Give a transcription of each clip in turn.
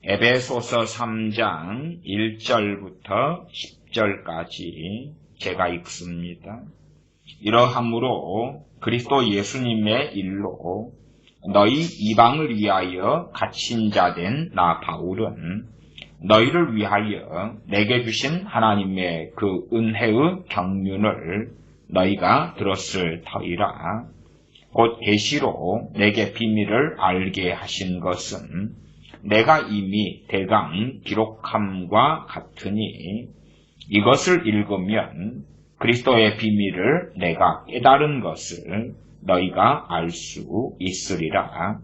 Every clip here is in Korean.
에베소서 3장 1절부터 10절까지 제가 읽습니다. 이러함으로 그리스도 예수님의 일로 너희 이방을 위하여 갇힌 자 된 나 바울은 너희를 위하여 내게 주신 하나님의 그 은혜의 경륜을 너희가 들었을 터이라. 곧 계시로 내게 비밀을 알게 하신 것은 내가 이미 대강 기록함과 같으니 이것을 읽으면 그리스도의 비밀을 내가 깨달은 것을 너희가 알 수 있으리라.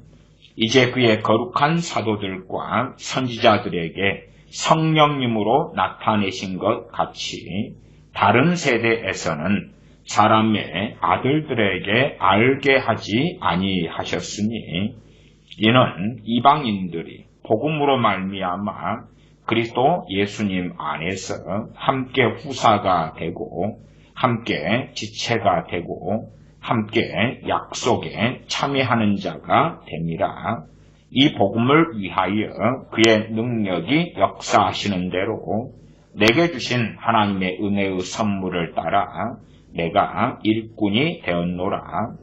이제 그의 거룩한 사도들과 선지자들에게 성령님으로 나타내신 것 같이 다른 세대에서는 사람의 아들들에게 알게 하지 아니하셨으니 이는 이방인들이 복음으로 말미암아 그리스도 예수님 안에서 함께 후사가 되고 함께 지체가 되고 함께 약속에 참여하는 자가 됨이라. 이 복음을 위하여 그의 능력이 역사하시는 대로 내게 주신 하나님의 은혜의 선물을 따라 내가 일꾼이 되었노라.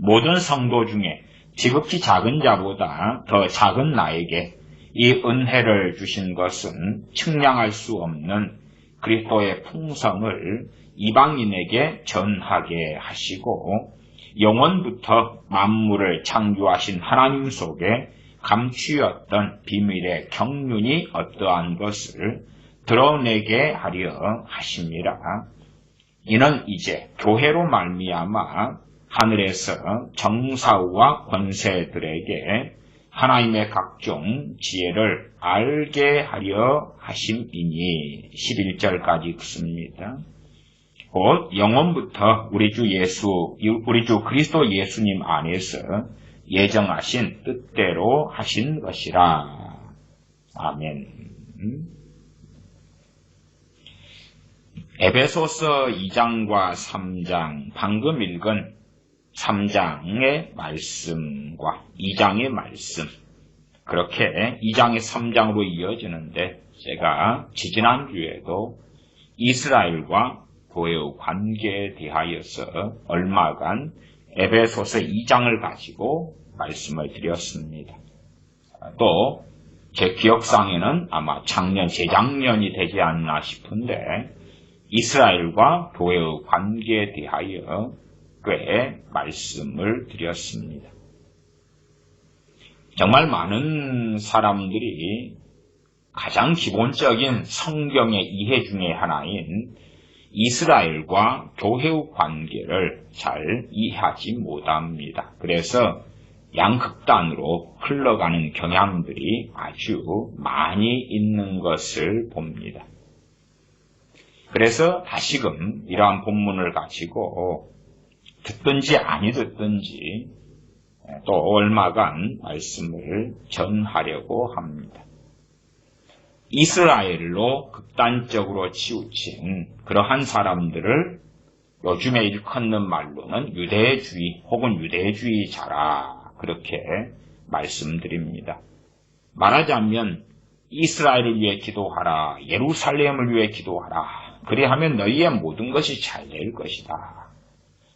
모든 성도 중에 지극히 작은 자보다 더 작은 나에게 이 은혜를 주신 것은 측량할 수 없는 그리스도의 풍성을 이방인에게 전하게 하시고 영원부터 만물을 창조하신 하나님 속에 감추었던 비밀의 경륜이 어떠한 것을 드러내게 하려 하심이라. 이는 이제 교회로 말미암아 하늘에서 정사와 권세들에게 하나님의 각종 지혜를 알게 하려 하심이니 11절까지 읽습니다. 곧 영원부터 우리 주 그리스도 예수님 안에서 예정하신 뜻대로 하신 것이라. 아멘. 에베소서 2장과 3장, 방금 읽은 3장의 말씀과 2장의 말씀, 그렇게 2장의 3장으로 이어지는데, 제가 지지난주에도 이스라엘과 교회의 관계에 대하여서 얼마간 에베소서 2장을 가지고 말씀을 드렸습니다. 또 제 기억상에는 아마 재작년이 되지 않나 싶은데 이스라엘과 교회의 관계에 대하여 꽤 말씀을 드렸습니다. 정말 많은 사람들이 가장 기본적인 성경의 이해 중에 하나인 이스라엘과 교회의 관계를 잘 이해하지 못합니다. 그래서 양극단으로 흘러가는 경향들이 아주 많이 있는 것을 봅니다. 그래서 다시금 이러한 본문을 가지고 듣든지 아니 듣든지 또 얼마간 말씀을 전하려고 합니다. 이스라엘로 극단적으로 치우친 그러한 사람들을 요즘에 일컫는 말로는 유대주의 혹은 유대주의자라 그렇게 말씀드립니다. 말하자면 이스라엘을 위해 기도하라, 예루살렘을 위해 기도하라, 그리하면 너희의 모든 것이 잘 될 것이다.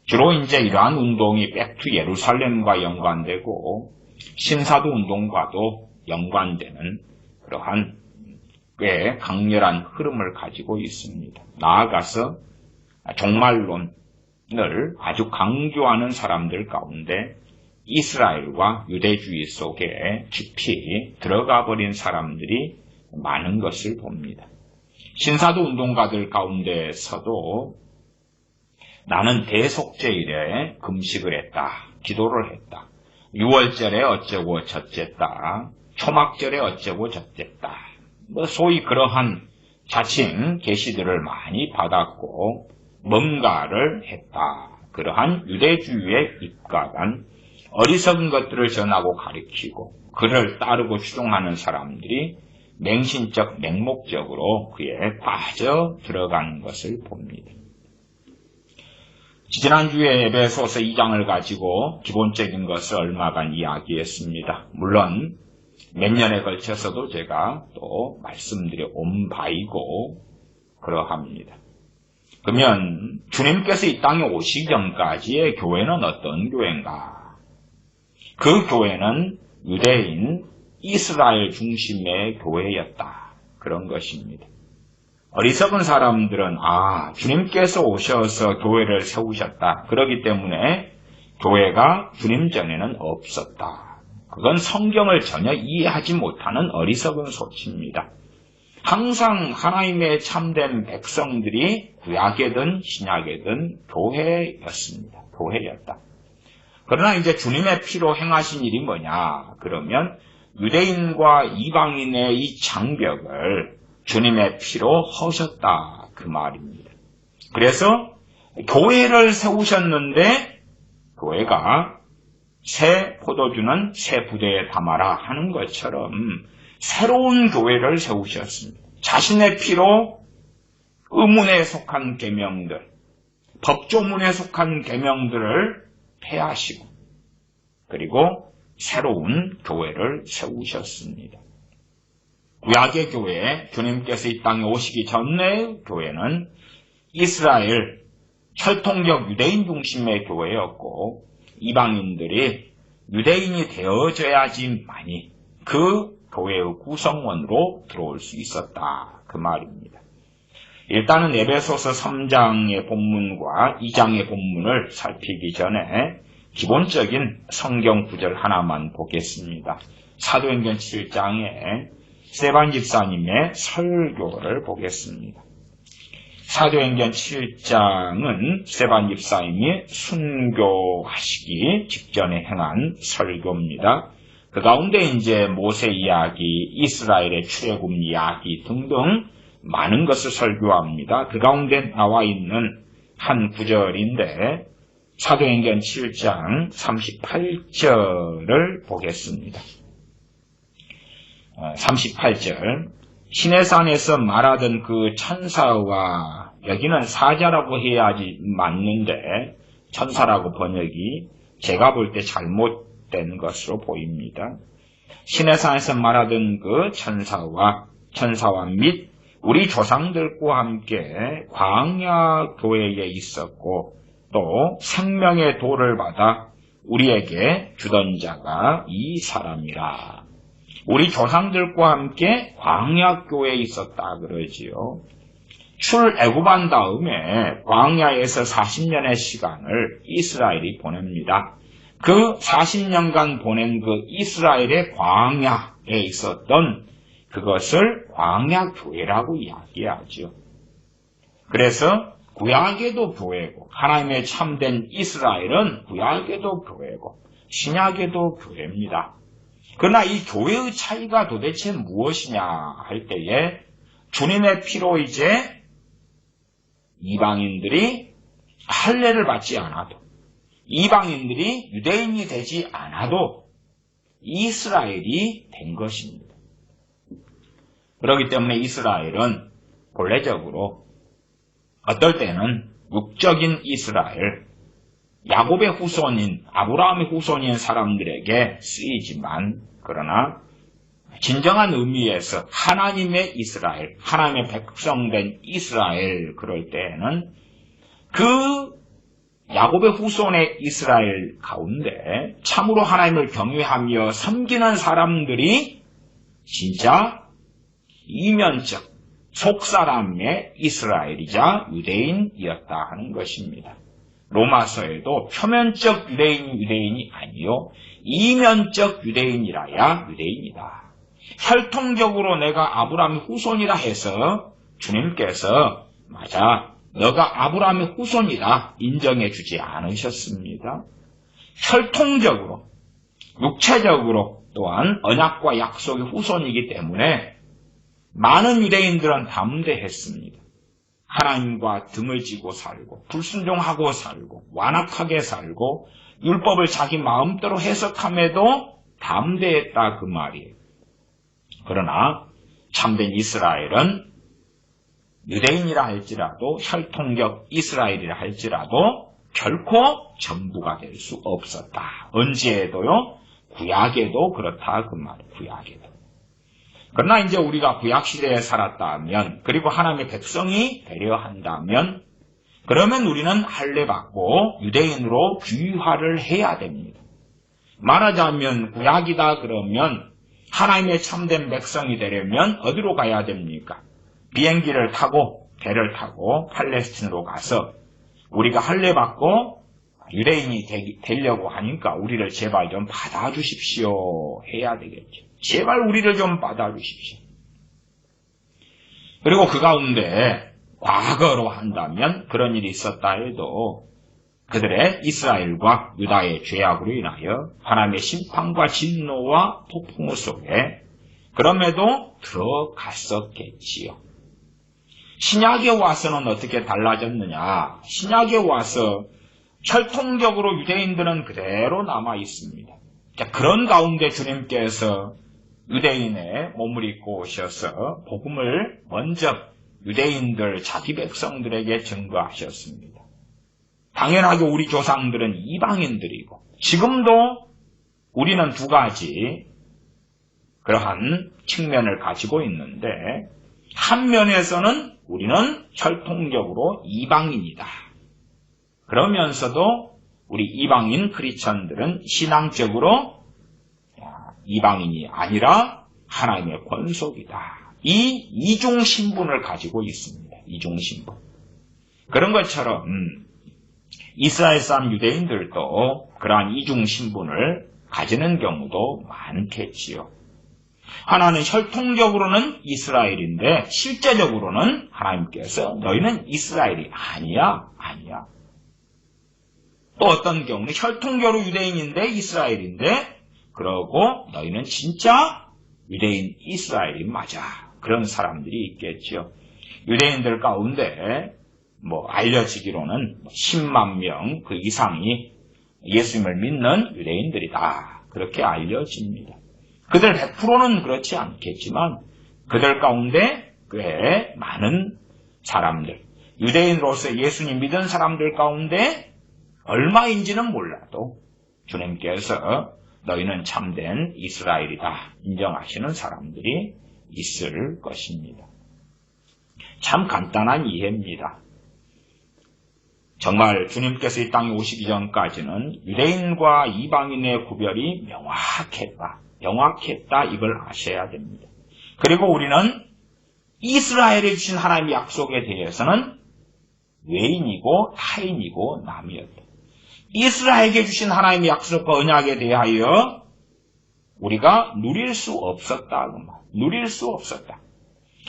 주로 이제 이러한 운동이 백투 예루살렘과 연관되고 신사도 운동과도 연관되는 그러한 꽤 강렬한 흐름을 가지고 있습니다. 나아가서 종말론을 아주 강조하는 사람들 가운데 이스라엘과 유대주의 속에 깊이 들어가 버린 사람들이 많은 것을 봅니다. 신사도 운동가들 가운데서도 나는 대속죄일에 금식을 했다, 기도를 했다, 6월절에 어쩌고 저쨌다, 초막절에 어쩌고 저쨌다, 소위 그러한 자칭 계시들을 많이 받았고 뭔가를 했다. 그러한 유대주의에 입각한 어리석은 것들을 전하고 가리키고 그를 따르고 추종하는 사람들이 맹신적 맹목적으로 그에 빠져 들어가는 것을 봅니다. 지난주에 에베소서 2장을 가지고 기본적인 것을 얼마간 이야기했습니다. 물론 몇 년에 걸쳐서도 제가 또 말씀드려 온 바이고 그러합니다. 그러면 주님께서 이 땅에 오시기 전까지의 교회는 어떤 교회인가? 그 교회는 유대인 이스라엘 중심의 교회였다. 그런 것입니다. 어리석은 사람들은 주님께서 오셔서 교회를 세우셨다. 그렇기 때문에 교회가 주님 전에는 없었다. 그건 성경을 전혀 이해하지 못하는 어리석은 소치입니다. 항상 하나님의 참된 백성들이 구약에든 신약에든 교회였습니다. 교회였다. 그러나 이제 주님의 피로 행하신 일이 뭐냐? 그러면 유대인과 이방인의 이 장벽을 주님의 피로 허셨다. 그 말입니다. 그래서 교회를 세우셨는데 교회가 새 포도주는 새 부대에 담아라 하는 것처럼 새로운 교회를 세우셨습니다. 자신의 피로 의문에 속한 계명들, 법조문에 속한 계명들을 폐하시고 그리고 새로운 교회를 세우셨습니다. 구약의 교회, 주님께서 이 땅에 오시기 전의 교회는 이스라엘 혈통적 유대인 중심의 교회였고 이방인들이 유대인이 되어져야지만이 그 교회의 구성원으로 들어올 수 있었다. 그 말입니다. 일단은 에베소서 3장의 본문과 2장의 본문을 살피기 전에 기본적인 성경 구절 하나만 보겠습니다. 사도행전 7장에 스데반 집사님의 설교를 보겠습니다. 사도행전 7장은 스데반 집사님이 순교하시기 직전에 행한 설교입니다. 그 가운데 이제 모세 이야기, 이스라엘의 출애굽 이야기 등등 많은 것을 설교합니다. 그 가운데 나와 있는 한 구절인데 사도행전 7장 38절을 보겠습니다. 38절 시내산에서 말하던 그 천사와 여기는 사자라고 해야지 맞는데 천사라고 번역이 제가 볼 때 잘못된 것으로 보입니다. 시내산에서 말하던 그 천사와 및 우리 조상들과 함께 광야 교회에 있었고 또 생명의 도를 받아 우리에게 주던 자가 이 사람이라. 우리 조상들과 함께 광야 교회에 있었다 그러지요. 출애굽한 다음에 광야에서 40년의 시간을 이스라엘이 보냅니다. 그 40년간 보낸 그 이스라엘의 광야에 있었던 그것을 광야 교회라고 이야기하죠. 그래서 구약에도 교회고 하나님의 참된 이스라엘은 구약에도 교회고 신약에도 교회입니다. 그러나 이 교회의 차이가 도대체 무엇이냐 할 때에 주님의 피로 이제 이방인들이 할례를 받지 않아도 이방인들이 유대인이 되지 않아도 이스라엘이 된 것입니다. 그렇기 때문에 이스라엘은 본래적으로 어떨 때는 육적인 이스라엘, 야곱의 후손인 아브라함의 후손인 사람들에게 쓰이지만 그러나 진정한 의미에서 하나님의 이스라엘, 하나님의 백성된 이스라엘 그럴 때에는 그 야곱의 후손의 이스라엘 가운데 참으로 하나님을 경외하며 섬기는 사람들이 진짜 이면적 속사람의 이스라엘이자 유대인이었다 하는 것입니다. 로마서에도 표면적 유대인이 아니요 이면적 유대인이라야 유대인이다. 혈통적으로 내가 아브라함의 후손이라 해서 주님께서 맞아 너가 아브라함의 후손이라 인정해 주지 않으셨습니다. 혈통적으로 육체적으로 또한 언약과 약속의 후손이기 때문에 많은 유대인들은 담대했습니다. 하나님과 등을 지고 살고 불순종하고 살고 완악하게 살고 율법을 자기 마음대로 해석함에도 담대했다 그 말이에요. 그러나 참된 이스라엘은 유대인이라 할지라도 혈통적 이스라엘이라 할지라도 결코 전부가 될 수 없었다. 언제에도요? 구약에도 그렇다 그 말이에요. 구약에도. 그러나 이제 우리가 구약시대에 살았다면, 그리고 하나님의 백성이 되려 한다면, 그러면 우리는 할례받고 유대인으로 귀화를 해야 됩니다. 말하자면 구약이다 그러면 하나님의 참된 백성이 되려면 어디로 가야 됩니까? 비행기를 타고 배를 타고 팔레스틴으로 가서 우리가 할례받고 유대인이 되려고 하니까 우리를 제발 좀 받아주십시오 해야 되겠죠. 제발 우리를 좀 받아주십시오. 그리고 그 가운데 과거로 한다면 그런 일이 있었다 해도 그들의 이스라엘과 유다의 죄악으로 인하여 하나님의 심판과 진노와 폭풍우 속에 그럼에도 들어갔었겠지요. 신약에 와서는 어떻게 달라졌느냐? 신약에 와서 철통적으로 유대인들은 그대로 남아 있습니다. 그런 가운데 주님께서 유대인의 몸을 입고 오셔서 복음을 먼저 유대인들 자기 백성들에게 증거하셨습니다. 당연하게 우리 조상들은 이방인들이고 지금도 우리는 두 가지 그러한 측면을 가지고 있는데 한 면에서는 우리는 철통적으로 이방인이다. 그러면서도 우리 이방인 크리스천들은 신앙적으로 이방인이 아니라 하나님의 권속이다. 이 이중 신분을 가지고 있습니다. 이중 신분. 그런 것처럼 이스라엘 사람 유대인들도 그러한 이중 신분을 가지는 경우도 많겠지요. 하나는 혈통적으로는 이스라엘인데 실제적으로는 하나님께서 너희는 이스라엘이 아니야. 또 어떤 경우는 혈통적으로 유대인인데 이스라엘인데 그러고 너희는 진짜 유대인 이스라엘이 맞아. 그런 사람들이 있겠죠. 유대인들 가운데 알려지기로는 10만 명 그 이상이 예수님을 믿는 유대인들이다. 그렇게 알려집니다. 그들 100%는 그렇지 않겠지만 그들 가운데 꽤 많은 사람들, 유대인으로서 예수님 믿은 사람들 가운데 얼마인지는 몰라도 주님께서 너희는 참된 이스라엘이다 인정하시는 사람들이 있을 것입니다. 참 간단한 이해입니다. 정말 주님께서 이 땅에 오시기 전까지는 유대인과 이방인의 구별이 명확했다 이걸 아셔야 됩니다. 그리고 우리는 이스라엘에 주신 하나님의 약속에 대해서는 외인이고 타인이고 남이었다. 이스라엘에게 주신 하나님의 약속과 언약에 대하여 우리가 누릴 수 없었다. 누릴 수 없었다.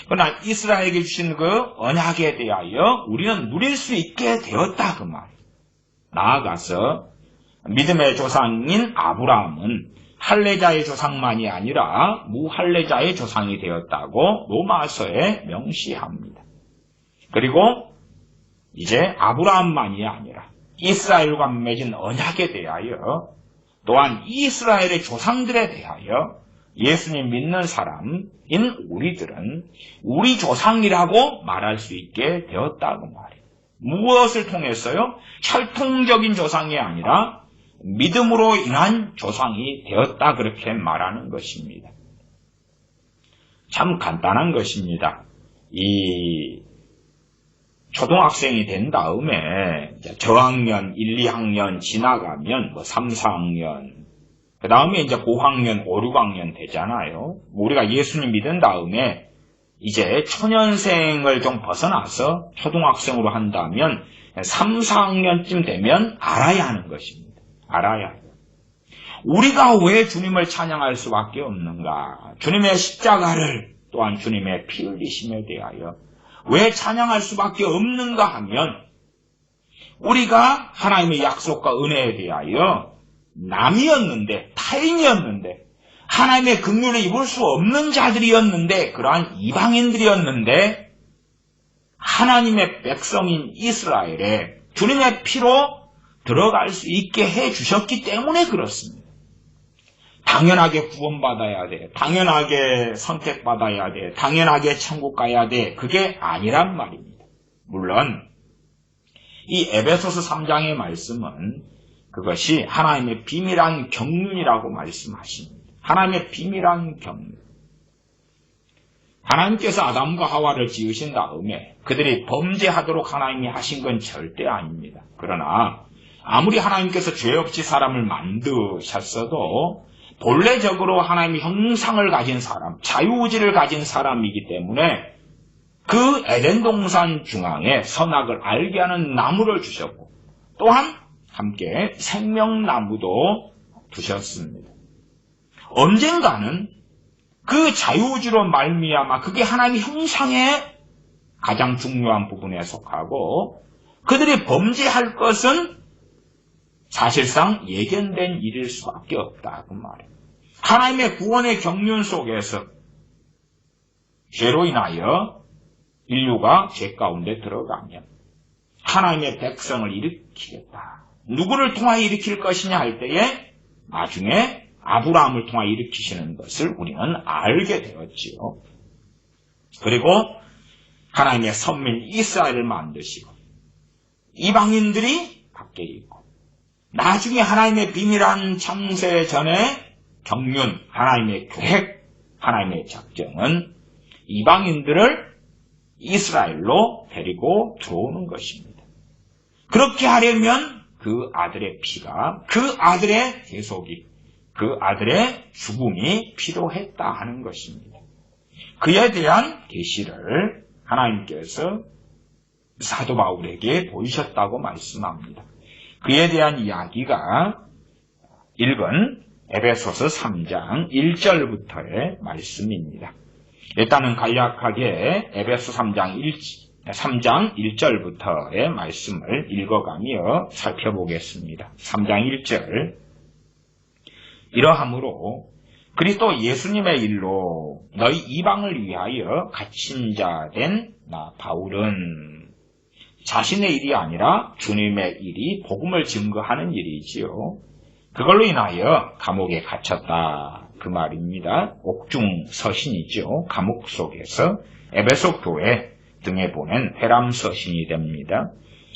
그러나 이스라엘에게 주신 그 언약에 대하여 우리는 누릴 수 있게 되었다. 그 말. 나아가서 믿음의 조상인 아브라함은 할례자의 조상만이 아니라 무할례자의 조상이 되었다고 로마서에 명시합니다. 그리고 이제 아브라함만이 아니라 이스라엘과 맺은 언약에 대하여 또한 이스라엘의 조상들에 대하여 예수님 믿는 사람인 우리들은 우리 조상이라고 말할 수 있게 되었다고 말해요. 무엇을 통해서요? 혈통적인 조상이 아니라 믿음으로 인한 조상이 되었다 그렇게 말하는 것입니다. 참 간단한 것입니다. 이 초등학생이 된 다음에 저학년 1, 2학년 지나가면 3, 4학년 그 다음에 이제 고학년, 5, 6학년 되잖아요. 우리가 예수님 믿은 다음에 이제 초년생을 좀 벗어나서 초등학생으로 한다면 3, 4학년쯤 되면 알아야 하는 것입니다. 알아야 해요. 우리가 왜 주님을 찬양할 수밖에 없는가? 주님의 십자가를 또한 주님의 피 흘리심에 대하여 왜 찬양할 수밖에 없는가 하면 우리가 하나님의 약속과 은혜에 대하여 남이었는데 타인이었는데 하나님의 긍휼을 입을 수 없는 자들이었는데 그러한 이방인들이었는데 하나님의 백성인 이스라엘에 주님의 피로 들어갈 수 있게 해주셨기 때문에 그렇습니다. 당연하게 구원받아야 돼. 당연하게 선택받아야 돼. 당연하게 천국 가야 돼. 그게 아니란 말입니다. 물론 이 에베소서 3장의 말씀은 그것이 하나님의 비밀한 경륜이라고 말씀하십니다. 하나님의 비밀한 경륜. 하나님께서 아담과 하와를 지으신 다음에 그들이 범죄하도록 하나님이 하신 건 절대 아닙니다. 그러나 아무리 하나님께서 죄 없이 사람을 만드셨어도 본래적으로 하나님의 형상을 가진 사람, 자유의지를 가진 사람이기 때문에 그 에덴 동산 중앙에 선악을 알게 하는 나무를 주셨고 또한 함께 생명나무도 두셨습니다. 언젠가는 그 자유의지로 말미암아 그게 하나님의 형상의 가장 중요한 부분에 속하고 그들이 범죄할 것은 사실상 예견된 일일 수밖에 없다 그 말이에요. 하나님의 구원의 경륜 속에서 죄로 인하여 인류가 죄 가운데 들어가면 하나님의 백성을 일으키겠다. 누구를 통하여 일으킬 것이냐 할 때에 나중에 아브라함을 통하여 일으키시는 것을 우리는 알게 되었지요. 그리고 하나님의 선민 이스라엘을 만드시고 이방인들이 밖에 있고 나중에 하나님의 비밀한 창세 전에 경륜, 하나님의 계획, 하나님의 작정은 이방인들을 이스라엘로 데리고 들어오는 것입니다. 그렇게 하려면 그 아들의 피가, 그 아들의 대속이, 그 아들의 죽음이 필요했다 하는 것입니다. 그에 대한 계시를 하나님께서 사도 바울에게 보이셨다고 말씀합니다. 그에 대한 이야기가 읽은 에베소서 3장 1절부터의 말씀입니다. 일단은 간략하게 에베소 3장 1절부터의 말씀을 읽어가며 살펴보겠습니다. 3장 1절 이러하므로 그리스도 예수님의 일로 너희 이방을 위하여 갇힌 자 된 나 바울은 자신의 일이 아니라 주님의 일이 복음을 증거하는 일이지요. 그걸로 인하여 감옥에 갇혔다 그 말입니다. 옥중 서신이죠. 감옥 속에서 에베소 교회 등에 보낸 회람 서신이 됩니다.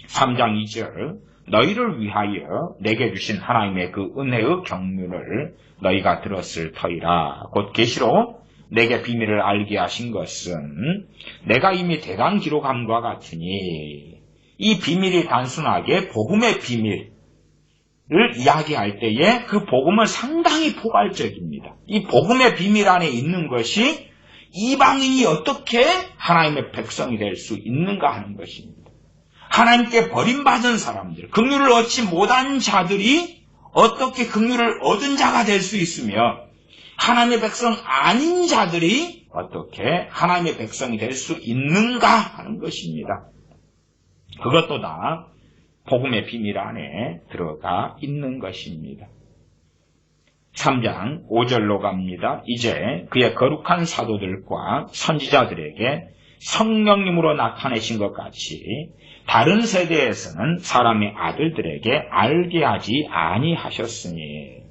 3장 2절 너희를 위하여 내게 주신 하나님의 그 은혜의 경륜을 너희가 들었을 터이라. 곧 계시로 내게 비밀을 알게 하신 것은 내가 이미 대강 기록함과 같으니 이 비밀이 단순하게 복음의 비밀을 이야기할 때에 그 복음은 상당히 포괄적입니다. 이 복음의 비밀 안에 있는 것이 이방인이 어떻게 하나님의 백성이 될 수 있는가 하는 것입니다. 하나님께 버림받은 사람들, 긍휼을 얻지 못한 자들이 어떻게 긍휼을 얻은 자가 될 수 있으며 하나님의 백성 아닌 자들이 어떻게 하나님의 백성이 될 수 있는가 하는 것입니다. 그것도 다 복음의 비밀 안에 들어가 있는 것입니다. 3장 5절로 갑니다. 이제 그의 거룩한 사도들과 선지자들에게 성령님으로 나타내신 것 같이 다른 세대에서는 사람의 아들들에게 알게 하지 아니하셨으니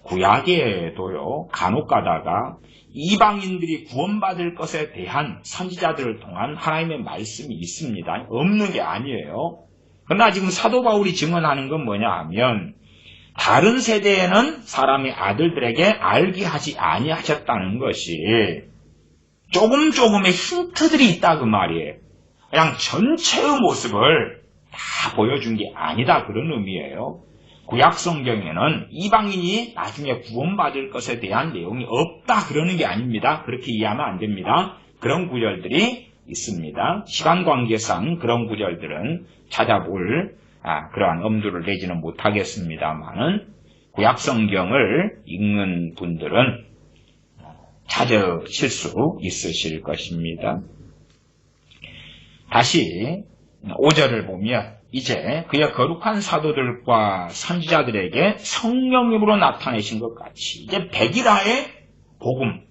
구약에도요 간혹 가다가 이방인들이 구원받을 것에 대한 선지자들을 통한 하나님의 말씀이 있습니다. 없는 게 아니에요. 그러나 지금 사도 바울이 증언하는 건 뭐냐 하면 다른 세대에는 사람의 아들들에게 알게 하지 아니하셨다는 것이 조금의 힌트들이 있다 그 말이에요. 그냥 전체의 모습을 다 보여준 게 아니다 그런 의미예요. 구약 성경에는 이방인이 나중에 구원받을 것에 대한 내용이 없다 그러는 게 아닙니다. 그렇게 이해하면 안 됩니다. 그런 구절들이 있습니다. 시간 관계상 그런 구절들은 찾아볼 그러한 엄두를 내지는 못하겠습니다만은 구약 성경을 읽는 분들은 찾으실 수 있으실 것입니다. 다시 5절을 보면 이제 그의 거룩한 사도들과 선지자들에게 성령님으로 나타내신 것 같이 이제 백일하의 복음,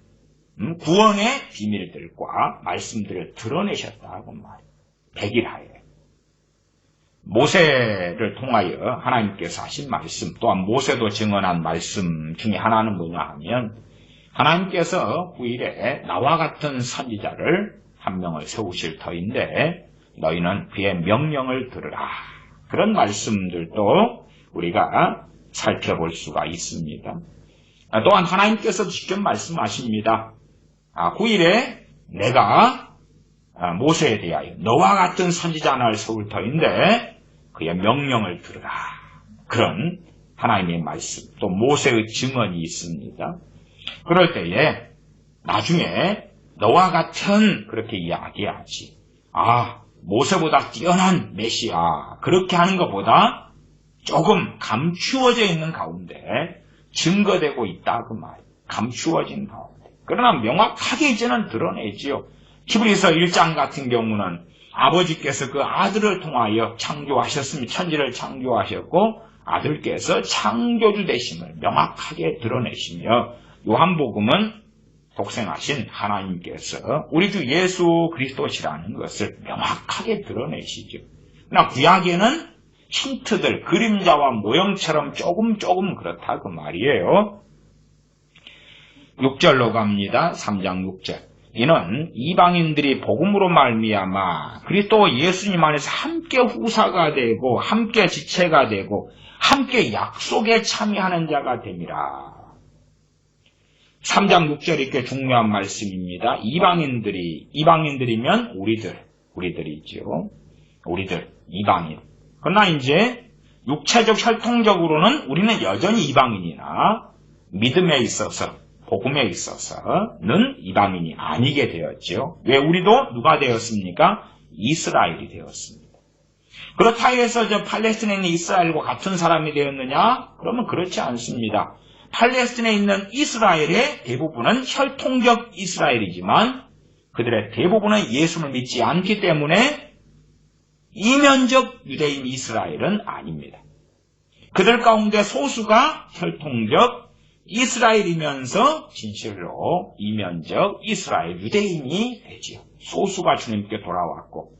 구원의 비밀들과 말씀들을 드러내셨다고 말이에요. 백일하에. 모세를 통하여 하나님께서 하신 말씀, 또한 모세도 증언한 말씀 중에 하나는 뭐냐 하면 하나님께서 후일에 나와 같은 선지자를 한 명을 세우실 터인데 너희는 그의 명령을 들으라. 그런 말씀들도 우리가 살펴볼 수가 있습니다. 또한 하나님께서도 직접 말씀하십니다. 9일에 내가 모세에 대하여 너와 같은 선지자 하나를 세울 터인데 그의 명령을 들으라. 그런 하나님의 말씀, 또 모세의 증언이 있습니다. 그럴 때에 나중에 너와 같은 그렇게 이야기하지. 모세보다 뛰어난 메시아, 그렇게 하는 것보다 조금 감추어져 있는 가운데 증거되고 있다 그 말. 감추어진 가운데. 그러나 명확하게 이제는 드러내지요. 히브리서 1장 같은 경우는 아버지께서 그 아들을 통하여 창조하셨으며 천지를 창조하셨고 아들께서 창조주 되심을 명확하게 드러내시며 요한복음은 독생하신 하나님께서 우리 주 예수 그리스도시라는 것을 명확하게 드러내시죠. 그러나 구약에는 힌트들, 그림자와 모형처럼 조금 그렇다 그 말이에요. 6절로 갑니다. 3장 6절. 이는 이방인들이 복음으로 말미암아 그리스도 예수님 안에서 함께 후사가 되고 함께 지체가 되고 함께 약속에 참여하는 자가 됨이라. 3장 6절 이렇게 중요한 말씀입니다. 이방인들이면 우리들이죠. 우리들, 이방인. 그러나 이제 육체적 혈통적으로는 우리는 여전히 이방인이나 믿음에 있어서, 복음에 있어서는 이방인이 아니게 되었죠. 왜 우리도 누가 되었습니까? 이스라엘이 되었습니다. 그렇다 해서 팔레스타인에 있는 이스라엘과 같은 사람이 되었느냐? 그러면 그렇지 않습니다. 팔레스타인에 있는 이스라엘의 대부분은 혈통적 이스라엘이지만 그들의 대부분은 예수를 믿지 않기 때문에 이면적 유대인 이스라엘은 아닙니다. 그들 가운데 소수가 혈통적 이스라엘이면서 진실로 이면적 이스라엘 유대인이 되지요. 소수가 주님께 돌아왔고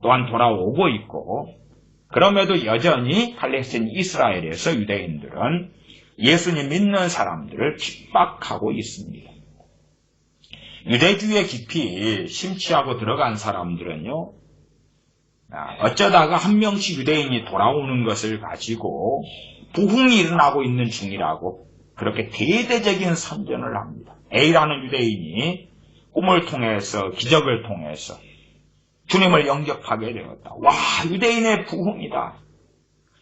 또한 돌아오고 있고 그럼에도 여전히 팔레스타인 이스라엘에서 유대인들은 예수님 믿는 사람들을 핍박하고 있습니다. 유대주의에 깊이 심취하고 들어간 사람들은요, 어쩌다가 한 명씩 유대인이 돌아오는 것을 가지고 부흥이 일어나고 있는 중이라고 그렇게 대대적인 선전을 합니다. A라는 유대인이 꿈을 통해서, 기적을 통해서 주님을 영접하게 되었다. 와, 유대인의 부흥이다.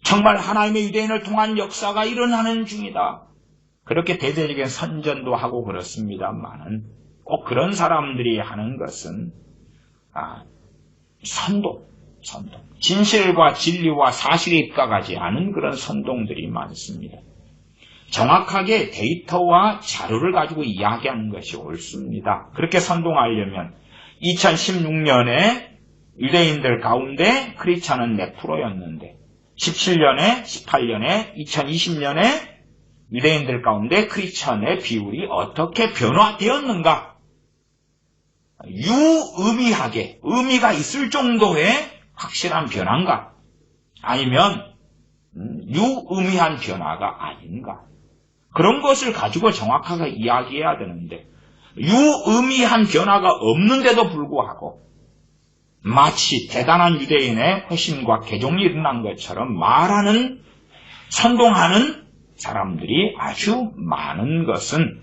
정말 하나님의 유대인을 통한 역사가 일어나는 중이다. 그렇게 대대적인 선전도 하고 그렇습니다만은 꼭 그런 사람들이 하는 것은 선동. 진실과 진리와 사실에 입각하지 않은 그런 선동들이 많습니다. 정확하게 데이터와 자료를 가지고 이야기하는 것이 옳습니다. 그렇게 선동하려면 2016년에 유대인들 가운데 크리스찬은 몇 프로였는데 17년에, 18년에, 2020년에 유대인들 가운데 크리스찬의 비율이 어떻게 변화되었는가? 유의미하게, 의미가 있을 정도의 확실한 변화인가? 아니면 유의미한 변화가 아닌가? 그런 것을 가지고 정확하게 이야기해야 되는데 유의미한 변화가 없는데도 불구하고 마치 대단한 유대인의 회심과 개종이 일어난 것처럼 말하는, 선동하는 사람들이 아주 많은 것은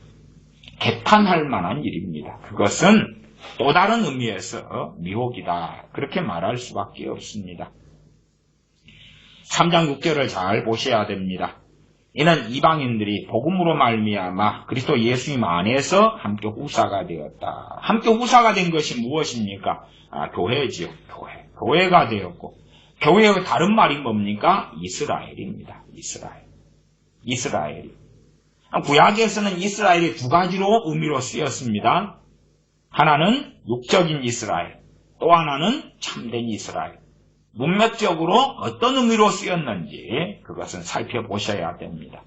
개탄할 만한 일입니다. 그것은 또 다른 의미에서 미혹이다. 그렇게 말할 수밖에 없습니다. 3장 6절을 잘 보셔야 됩니다. 이는 이방인들이 복음으로 말미암아 그리스도 예수님 안에서 함께 후사가 되었다. 함께 후사가 된 것이 무엇입니까? 교회지요. 교회가 되었고 교회의 다른 말이 뭡니까? 이스라엘입니다. 이스라엘. 구약에서는 이스라엘이 두 가지로 의미로 쓰였습니다. 하나는 육적인 이스라엘, 또 하나는 참된 이스라엘. 문맥적으로 어떤 의미로 쓰였는지 그것은 살펴보셔야 됩니다.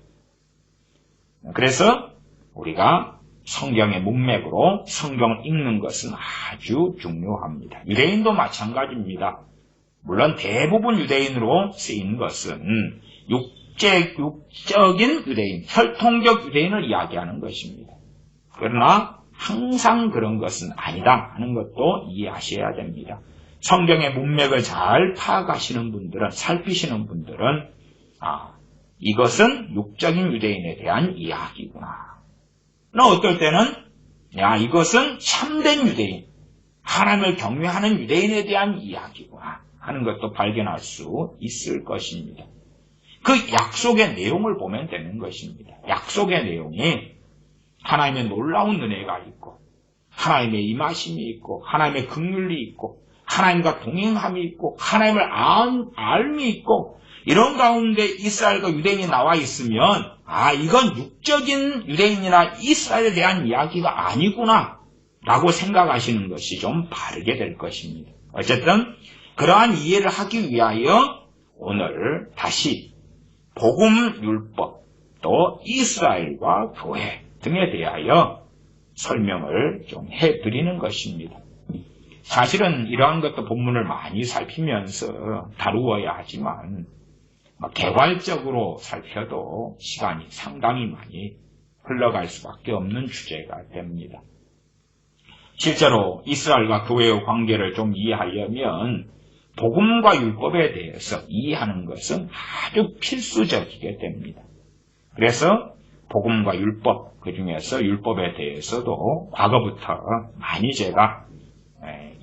그래서 우리가 성경의 문맥으로 성경을 읽는 것은 아주 중요합니다. 유대인도 마찬가지입니다. 물론 대부분 유대인으로 쓰인 것은 육적인 유대인, 혈통적 유대인을 이야기하는 것입니다. 그러나 항상 그런 것은 아니다 하는 것도 이해하셔야 됩니다. 성경의 문맥을 잘 파악하시는 분들은, 살피시는 분들은 이것은 육적인 유대인에 대한 이야기구나. 어떨 때는 이것은 참된 유대인, 하나님을 경외하는 유대인에 대한 이야기구나 하는 것도 발견할 수 있을 것입니다. 그 약속의 내용을 보면 되는 것입니다. 약속의 내용이 하나님의 놀라운 은혜가 있고, 하나님의 임하심이 있고, 하나님의 긍휼이 있고, 하나님과 동행함이 있고, 하나님을 알미 있고, 이런 가운데 이스라엘과 유대인이 나와 있으면 이건 육적인 유대인이나 이스라엘에 대한 이야기가 아니구나 라고 생각하시는 것이 좀 바르게 될 것입니다. 어쨌든 그러한 이해를 하기 위하여 오늘 다시 복음 율법 또 이스라엘과 교회 등에 대하여 설명을 좀 해드리는 것입니다. 사실은 이러한 것도 본문을 많이 살피면서 다루어야 하지만 개괄적으로 살펴도 시간이 상당히 많이 흘러갈 수밖에 없는 주제가 됩니다. 실제로 이스라엘과 교회의 관계를 좀 이해하려면 복음과 율법에 대해서 이해하는 것은 아주 필수적이게 됩니다. 그래서 복음과 율법, 그 중에서 율법에 대해서도 과거부터 많이 제가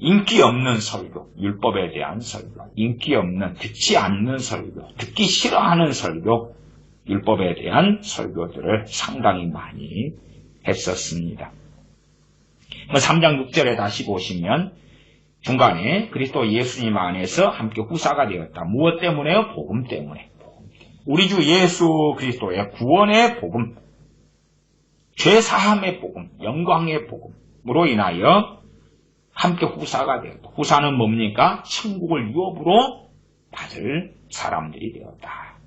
인기 없는 설교, 율법에 대한 설교, 인기 없는, 듣지 않는 설교, 듣기 싫어하는 설교, 율법에 대한 설교들을 상당히 많이 했었습니다. 3장 6절에 다시 보시면 중간에 그리스도 예수님 안에서 함께 후사가 되었다. 무엇 때문에요? 복음 때문에. 우리 주 예수 그리스도의 구원의 복음, 죄사함의 복음, 영광의 복음으로 인하여 함께 후사가 되었다. 후사는 뭡니까? 천국을 유업으로 받을 사람들이 되었다.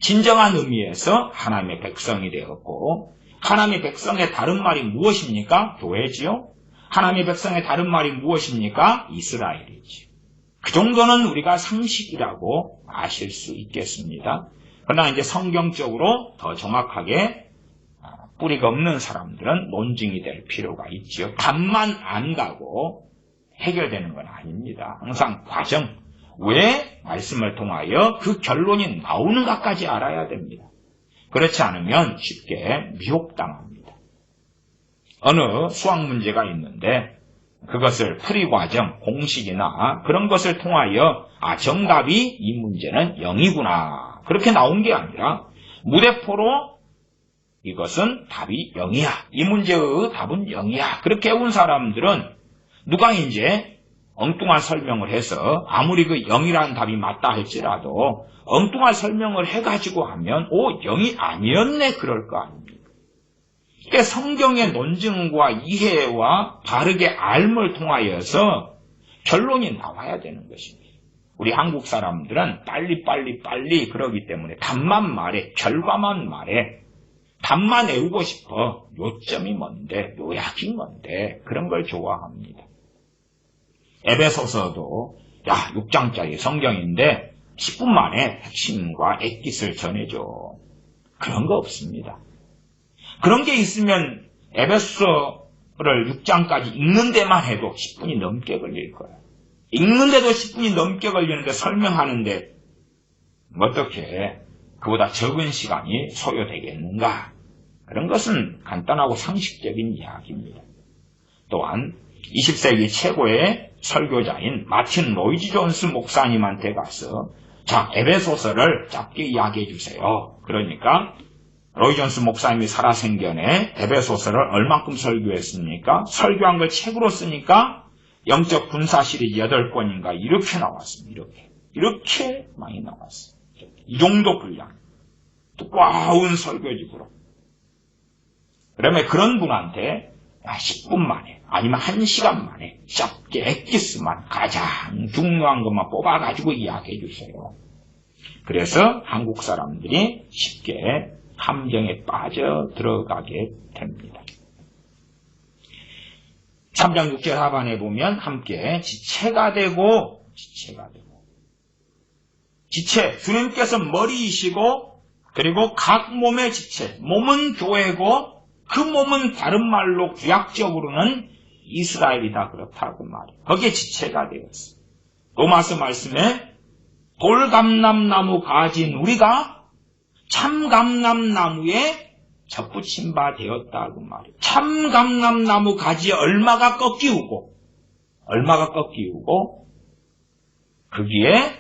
진정한 의미에서 하나님의 백성이 되었고, 하나님의 백성의 다른 말이 무엇입니까? 교회지요. 하나님의 백성의 다른 말이 무엇입니까? 이스라엘이지요. 그 정도는 우리가 상식이라고 아실 수 있겠습니다. 그러나 이제 성경적으로 더 정확하게 뿌리가 없는 사람들은 논증이 될 필요가 있지요. 답만 안다고 해결되는 건 아닙니다. 항상 과정, 왜 말씀을 통하여 그 결론이 나오는가까지 알아야 됩니다. 그렇지 않으면 쉽게 미혹당합니다. 어느 수학 문제가 있는데 그것을 풀이 과정, 공식이나 그런 것을 통하여 정답이 이 문제는 0이구나 그렇게 나온 게 아니라 무대포로 이것은 답이 0이야. 이 문제의 답은 0이야. 그렇게 해온 사람들은 누가 이제 엉뚱한 설명을 해서 아무리 그 0이라는 답이 맞다 할지라도 엉뚱한 설명을 해가지고 하면 0이 아니었네 그럴 거 아닙니까? 그러니까 성경의 논증과 이해와 바르게 알을 통하여서 결론이 나와야 되는 것입니다. 우리 한국 사람들은 빨리 그러기 때문에 답만 말해, 결과만 말해. 답만 외우고 싶어. 요점이 뭔데, 요약이 뭔데, 그런 걸 좋아합니다. 에베소서도 6장짜리 성경인데 10분 만에 핵심과 액깃을 전해줘. 그런 거 없습니다. 그런 게 있으면 에베소서를 6장까지 읽는 데만 해도 10분이 넘게 걸릴 거예요. 읽는데도 10분이 넘게 걸리는데 설명하는데 어떻게 그보다 적은 시간이 소요되겠는가? 그런 것은 간단하고 상식적인 이야기입니다. 또한 20세기 최고의 설교자인 마틴 로이지 존스 목사님한테 가서 에베소서를 짧게 이야기해 주세요. 그러니까 로이지 존스 목사님이 살아생전에 에베소서를 얼만큼 설교했습니까? 설교한 걸 책으로 쓰니까 영적 군사 시리즈 8권인가 이렇게 나왔습니다. 이렇게 많이 나왔어요. 이 정도 분량. 두꺼운 설교집으로. 그러면 그런 분한테 10분 만에 아니면 1시간 만에 짧게 액기스만 가장 중요한 것만 뽑아가지고 이야기해 주세요. 그래서 한국 사람들이 쉽게 함정에 빠져 들어가게 됩니다. 3장 6절 하반에 보면 함께 지체가 되고 지체, 주님께서 머리이시고 그리고 각 몸의 지체, 몸은 교회고 그 몸은 다른 말로 구약적으로는 이스라엘이다 그렇다고 말이에요. 거기에 지체가 되었어요. 로마서 말씀에 돌감람나무 가진 우리가 참감람나무에 접붙임 바 되었다 그 말이에요. 참감람나무 가지에 얼마가 꺾이우고 거기에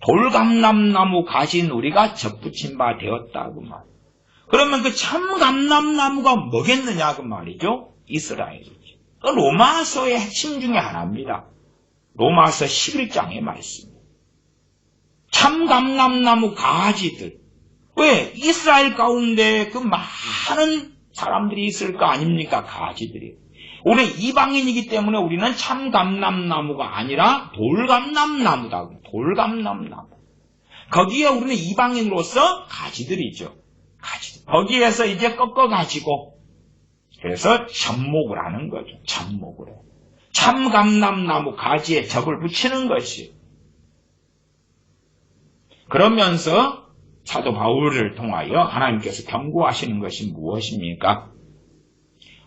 돌감람나무 가진 우리가 접붙임 바 되었다 그 말이에요. 그러면 그 참감람나무가 뭐겠느냐 그 말이죠. 이스라엘이죠. 로마서의 핵심 중에 하나입니다. 로마서 11장의 말씀. 참감람나무 가지들. 왜? 이스라엘 가운데 그 많은 사람들이 있을 거 아닙니까? 가지들이. 우리는 이방인이기 때문에 우리는 참감람나무가 아니라 돌감람나무다. 돌감람나무. 거기에 우리는 이방인으로서 가지들이죠. 가지들. 거기에서 이제 꺾어가지고 그래서 접목을 하는 거죠. 접목을 해요. 참감람나무 가지에 접을 붙이는 것이. 그러면서 사도 바울을 통하여 하나님께서 경고하시는 것이 무엇입니까?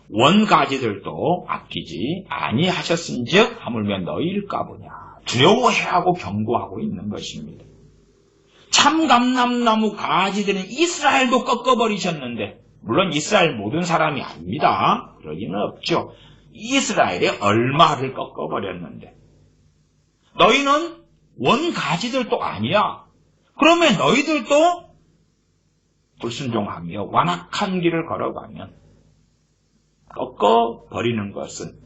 원가지들도 아끼지 아니하셨은즉 하물며 너희일까 보냐. 두려워해하고 경고하고 있는 것입니다. 참감람나무 가지들은 이스라엘도 꺾어버리셨는데 물론 이스라엘 모든 사람이 아닙니다. 그럴 리는 없죠. 이스라엘의 얼마를 꺾어버렸는데 너희는 원가지들도 아니야. 그러면 너희들도 불순종하며 완악한 길을 걸어가면 꺾어버리는 것은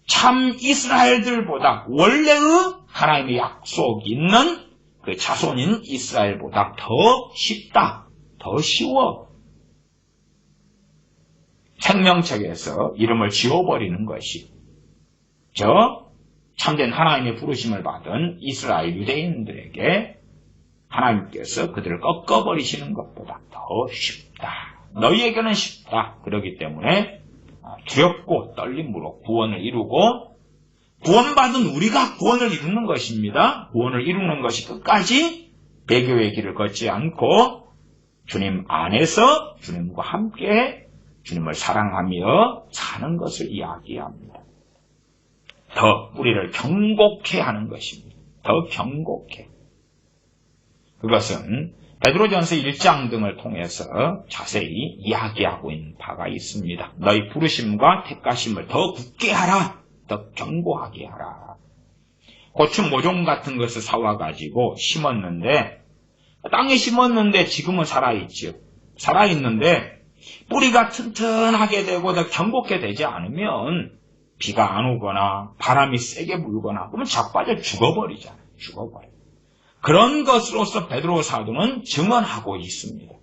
참 이스라엘들보다 원래의 하나님의 약속이 있는 그 자손인 이스라엘보다 더 쉽다. 더 쉬워. 생명책에서 이름을 지워버리는 것이 참된 하나님의 부르심을 받은 이스라엘 유대인들에게 하나님께서 그들을 꺾어버리시는 것보다 더 쉽다. 너희에게는 쉽다. 그렇기 때문에 두렵고 떨림으로 구원을 이루고 구원받은 우리가 구원을 이루는 것입니다. 구원을 이루는 것이 끝까지 배교의 길을 걷지 않고 주님 안에서 주님과 함께 주님을 사랑하며 사는 것을 이야기합니다. 더 우리를 경고케 하는 것입니다. 더 경고케. 그것은 베드로전서 1장 등을 통해서 자세히 이야기하고 있는 바가 있습니다. 너희 부르심과 택하심을 더 굳게 하라. 더 견고하게 하라. 고추 모종 같은 것을 사와가지고 심었는데 땅에 심었는데 지금은 살아있죠. 살아있는데 뿌리가 튼튼하게 되고 더 견고하게 되지 않으면 비가 안 오거나 바람이 세게 불거나 그러면 자빠져 죽어버리잖아요. 죽어버려. 그런 것으로서 베드로 사도는 증언하고 있습니다.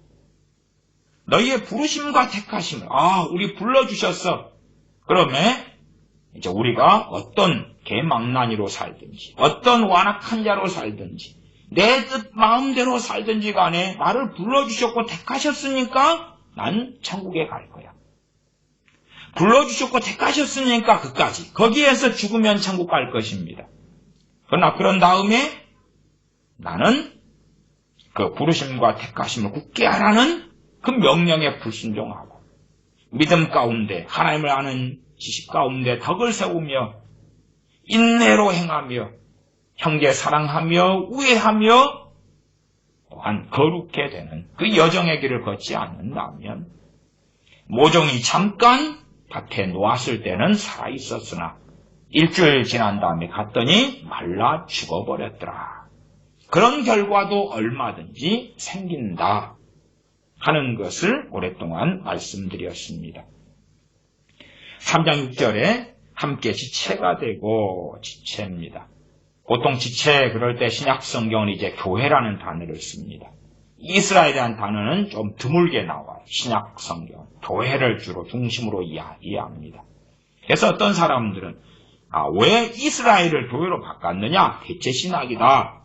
너희의 부르심과 택하심을 우리 불러주셨어. 그러면 이제 우리가 어떤 개망나니로 살든지 어떤 완악한 자로 살든지 내 뜻 마음대로 살든지 간에 나를 불러주셨고 택하셨으니까 난 천국에 갈 거야. 불러주셨고 택하셨으니까 그까지 거기에서 죽으면 천국 갈 것입니다. 그러나 그런 다음에 나는 그 부르심과 택하심을 굳게 하라는 그 명령에 불순종하고 믿음 가운데 하나님을 아는 지식 가운데 덕을 세우며 인내로 행하며 형제 사랑하며 우애하며 또한 거룩게 되는 그 여정의 길을 걷지 않는다면 모종이 잠깐 밭에 놓았을 때는 살아있었으나 일주일 지난 다음에 갔더니 말라 죽어버렸더라. 그런 결과도 얼마든지 생긴다 하는 것을 오랫동안 말씀드렸습니다. 3장 6절에 함께 지체가 되고 지체입니다. 보통 지체 그럴 때 신약 성경은 이제 교회라는 단어를 씁니다. 이스라엘이라는 단어는 좀 드물게 나와요. 신약 성경 교회를 주로 중심으로 이야기합니다. 그래서 어떤 사람들은 왜 이스라엘을 교회로 바꿨느냐? 대체 신학이다.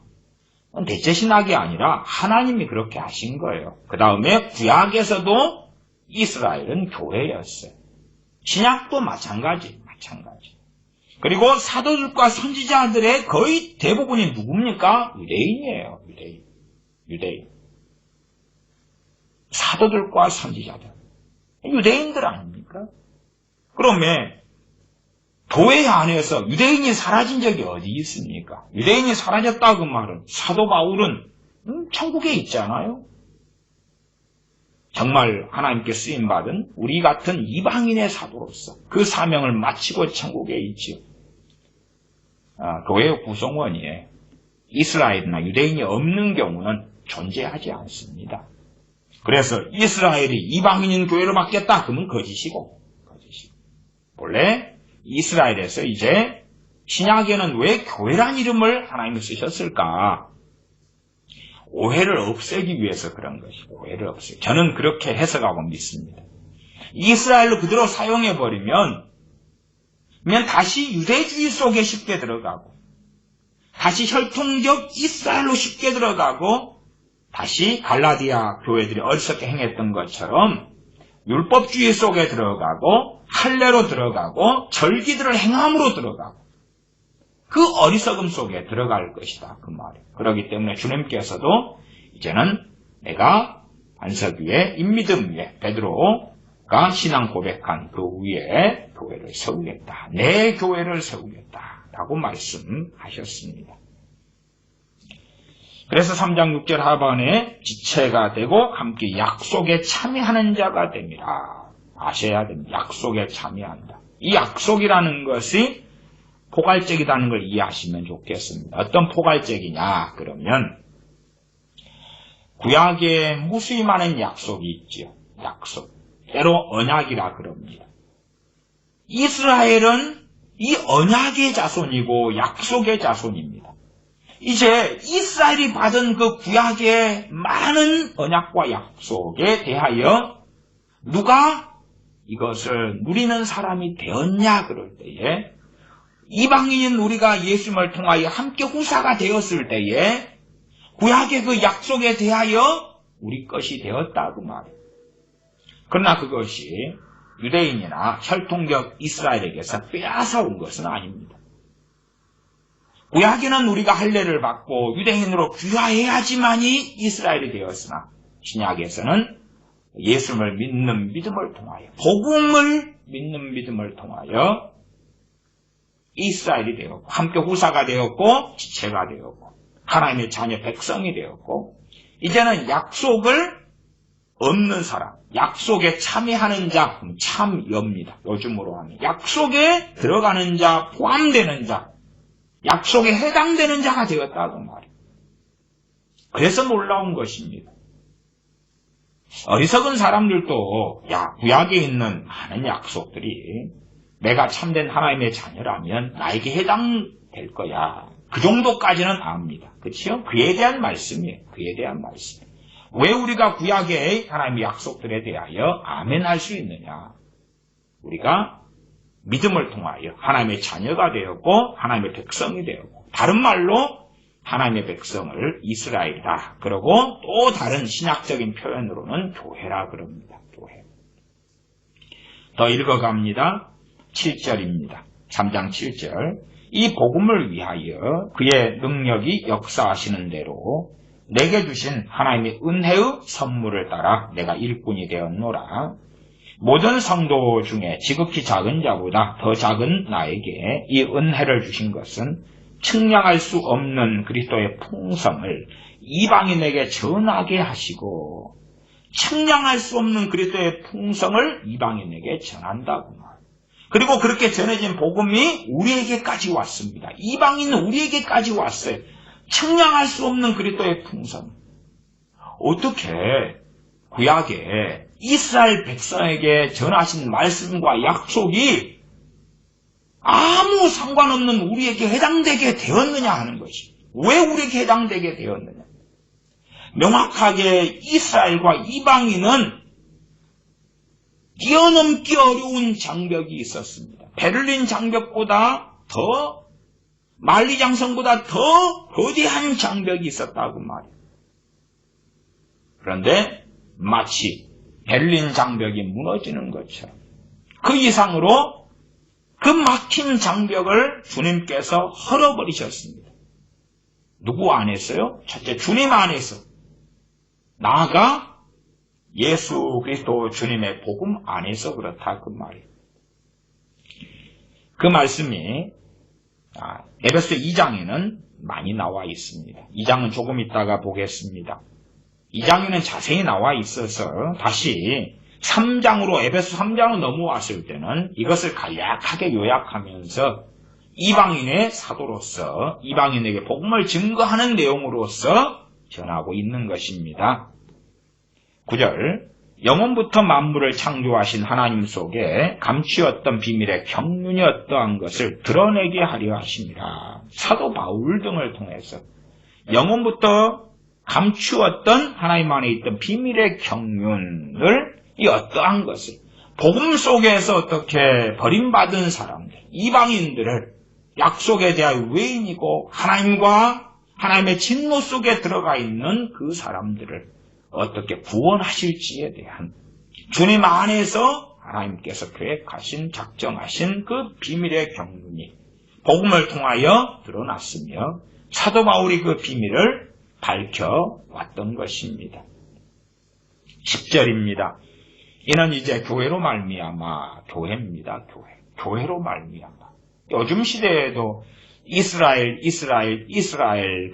대체 신학이 아니라 하나님이 그렇게 하신 거예요. 그 다음에 구약에서도 이스라엘은 교회였어요. 신약도 마찬가지. 그리고 사도들과 선지자들의 거의 대부분이 누굽니까? 유대인이에요. 유대인. 사도들과 선지자들. 유대인들 아닙니까? 그러면 교회 안에서 유대인이 사라진 적이 어디 있습니까? 유대인이 사라졌다 그 말은 사도 바울은 천국에 있잖아요. 정말 하나님께 쓰임받은 우리 같은 이방인의 사도로서 그 사명을 마치고 천국에 있지요. 교회의 구성원이 이스라엘이나 유대인이 없는 경우는 존재하지 않습니다. 그래서 이스라엘이 이방인인 교회를 맡겼다 그러면 거짓이고 본래 이스라엘에서 이제 신약에는 왜 교회란 이름을 하나님이 쓰셨을까? 오해를 없애기 위해서 그런 것이고 오해를 없애기. 저는 그렇게 해석하고 믿습니다. 이스라엘로 그대로 사용해버리면 다시 유대주의 속에 쉽게 들어가고 다시 혈통적 이스라엘로 쉽게 들어가고 다시 갈라디아 교회들이 어리석게 행했던 것처럼 율법주의 속에 들어가고 할례로 들어가고 절기들을 행함으로 들어가고 그 어리석음 속에 들어갈 것이다 그 말이에요. 그렇기 때문에 주님께서도 이제는 내가 반석 위에 인믿음 위에 베드로가 신앙 고백한 그 위에 교회를 세우겠다. 내 교회를 세우겠다 라고 말씀하셨습니다. 그래서 3장 6절 하반에 지체가 되고 함께 약속에 참여하는 자가 됩니다. 아셔야 됩니다. 약속에 참여한다. 이 약속이라는 것이 포괄적이라는 걸 이해하시면 좋겠습니다. 어떤 포괄적이냐 그러면 구약에 무수히 많은 약속이 있죠. 약속. 때로 언약이라 그럽니다. 이스라엘은 이 언약의 자손이고 약속의 자손입니다. 이제 이스라엘이 받은 그 구약의 많은 언약과 약속에 대하여 누가 이것을 누리는 사람이 되었냐 그럴 때에 이방인인 우리가 예수님을 통하여 함께 후사가 되었을 때에 구약의 그 약속에 대하여 우리 것이 되었다 그 말이에요. 그러나 그것이 유대인이나 혈통적 이스라엘에게서 빼앗아온 것은 아닙니다. 구약에는 우리가 할례를 받고 유대인으로 귀화해야지만이 이스라엘이 되었으나 신약에서는 예수님을 믿는 믿음을 통하여 복음을 믿는 믿음을 통하여 이스라엘이 되었고 함께 후사가 되었고 지체가 되었고 하나님의 자녀 백성이 되었고 이제는 약속을 없는 사람, 약속에 참여하는 자, 참여입니다. 요즘으로 하면 약속에 들어가는 자, 포함되는 자, 약속에 해당되는 자가 되었다고 말이에요. 그래서 놀라운 것입니다. 어리석은 사람들도 구약에 있는 많은 약속들이 내가 참된 하나님의 자녀라면 나에게 해당될 거야. 그 정도까지는 압니다. 그렇죠? 그에 대한 말씀이에요. 그에 대한 말씀. 왜 우리가 구약의 하나님의 약속들에 대하여 아멘 할 수 있느냐? 우리가 믿음을 통하여 하나님의 자녀가 되었고 하나님의 백성이 되었고 다른 말로 하나님의 백성을 이스라엘이다. 그러고 또 다른 신학적인 표현으로는 교회라 그럽니다. 교회. 더 읽어갑니다. 7절입니다. 3장 7절. 이 복음을 위하여 그의 능력이 역사하시는 대로 내게 주신 하나님의 은혜의 선물을 따라 내가 일꾼이 되었노라. 모든 성도 중에 지극히 작은 자보다 더 작은 나에게 이 은혜를 주신 것은 측량할 수 없는 그리스도의 풍성을 이방인에게 전하게 하시고 측량할 수 없는 그리스도의 풍성을 이방인에게 전한다고 말. 그리고 그렇게 전해진 복음이 우리에게까지 왔습니다. 이방인은 우리에게까지 왔어요. 측량할 수 없는 그리스도의 풍성. 어떻게 구약에 이스라엘 백성에게 전하신 말씀과 약속이 아무 상관없는 우리에게 해당되게 되었느냐 하는 것이. 왜 우리에게 해당되게 되었느냐. 명확하게 이스라엘과 이방인은 뛰어넘기 어려운 장벽이 있었습니다. 베를린 장벽보다 더 만리장성보다 더 거대한 장벽이 있었다고 말이에요. 그런데 마치 베를린 장벽이 무너지는 것처럼 그 이상으로 그 막힌 장벽을 주님께서 헐어버리셨습니다. 누구 안에서요? 첫째 주님 안에서. 나아가 예수 그리스도 주님의 복음 안에서 그렇다 그 말이에요. 그 말씀이 에베소 2장에는 많이 나와 있습니다. 2장은 조금 있다가 보겠습니다. 2장에는 자세히 나와 있어서 다시 3장으로 에베소 3장으로 넘어왔을 때는 이것을 간략하게 요약하면서 이방인의 사도로서 이방인에게 복음을 증거하는 내용으로서 전하고 있는 것입니다. 9절 영원부터 만물을 창조하신 하나님 속에 감추었던 비밀의 경륜이 어떠한 것을 드러내게 하려 하심이라. 사도 바울 등을 통해서 영원부터 감추었던 하나님 안에 있던 비밀의 경륜을 이 어떠한 것을 복음 속에서 어떻게 버림받은 사람들, 이방인들을 약속에 대하여 외인이고 하나님과 하나님의 진노 속에 들어가 있는 그 사람들을 어떻게 구원하실지에 대한 주님 안에서 하나님께서 계획하신 작정하신 그 비밀의 경륜이 복음을 통하여 드러났으며 사도 바울이 그 비밀을 밝혀왔던 것입니다. 10절입니다. 이는 이제 교회로 말미암아 교회입니다. 교회로 말미암아 요즘 시대에도 이스라엘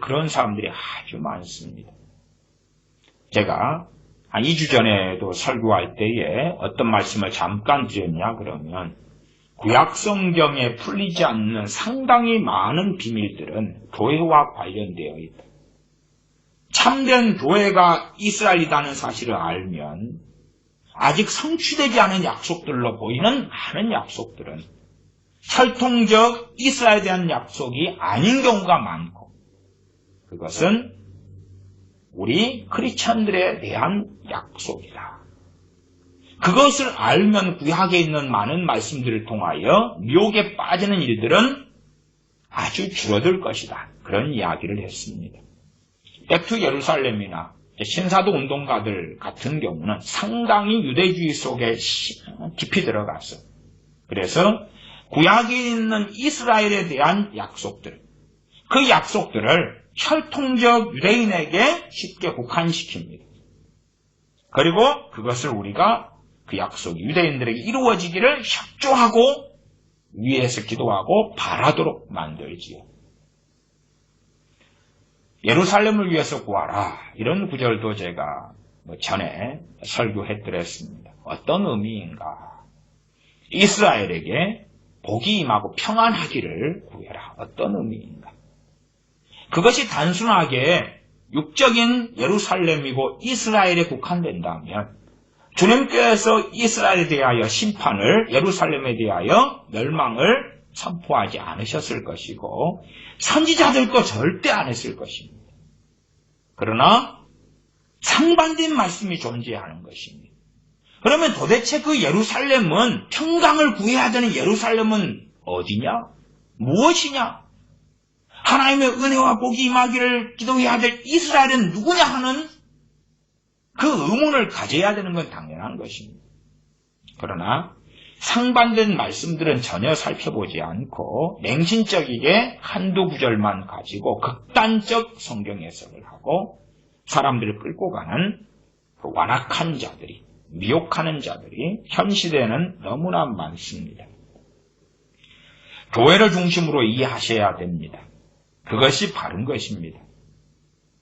그런 사람들이 아주 많습니다. 제가 한 2주 전에도 설교할 때에 어떤 말씀을 잠깐 드렸냐 그러면 구약성경에 풀리지 않는 상당히 많은 비밀들은 교회와 관련되어 있다. 참된 교회가 이스라엘이라는 사실을 알면 아직 성취되지 않은 약속들로 보이는 많은 약속들은 혈통적 이스라엘에 대한 약속이 아닌 경우가 많고 그것은 우리 크리스천들에 대한 약속이다. 그것을 알면 구약에 있는 많은 말씀들을 통하여 미혹에 빠지는 일들은 아주 줄어들 것이다. 그런 이야기를 했습니다. 백투 예루살렘이나 신사도 운동가들 같은 경우는 상당히 유대주의 속에 깊이 들어갔어. 그래서 구약에 있는 이스라엘에 대한 약속들, 그 약속들을 혈통적 유대인에게 쉽게 국한시킵니다. 그리고 그것을 우리가 그 약속이 유대인들에게 이루어지기를 협조하고 위에서 기도하고 바라도록 만들지요. 예루살렘을 위해서 구하라. 이런 구절도 제가 전에 설교해드렸습니다. 어떤 의미인가? 이스라엘에게 복이 임하고 평안하기를 구해라. 어떤 의미인가? 그것이 단순하게 육적인 예루살렘이고 이스라엘에 국한된다면 주님께서 이스라엘에 대하여 심판을 예루살렘에 대하여 멸망을 선포하지 않으셨을 것이고 선지자들도 절대 안 했을 것입니다. 그러나 상반된 말씀이 존재하는 것입니다. 그러면 도대체 그 예루살렘은 평강을 구해야 되는 예루살렘은 어디냐? 무엇이냐? 하나님의 은혜와 복이 임하기를 기도해야 될 이스라엘은 누구냐 하는 그 의문을 가져야 되는 건 당연한 것입니다. 그러나 상반된 말씀들은 전혀 살펴보지 않고 맹신적이게 한두 구절만 가지고 극단적 성경 해석을 하고 사람들을 끌고 가는 그 완악한 자들이, 미혹하는 자들이 현 시대에는 너무나 많습니다. 교회를 중심으로 이해하셔야 됩니다. 그것이 바른 것입니다.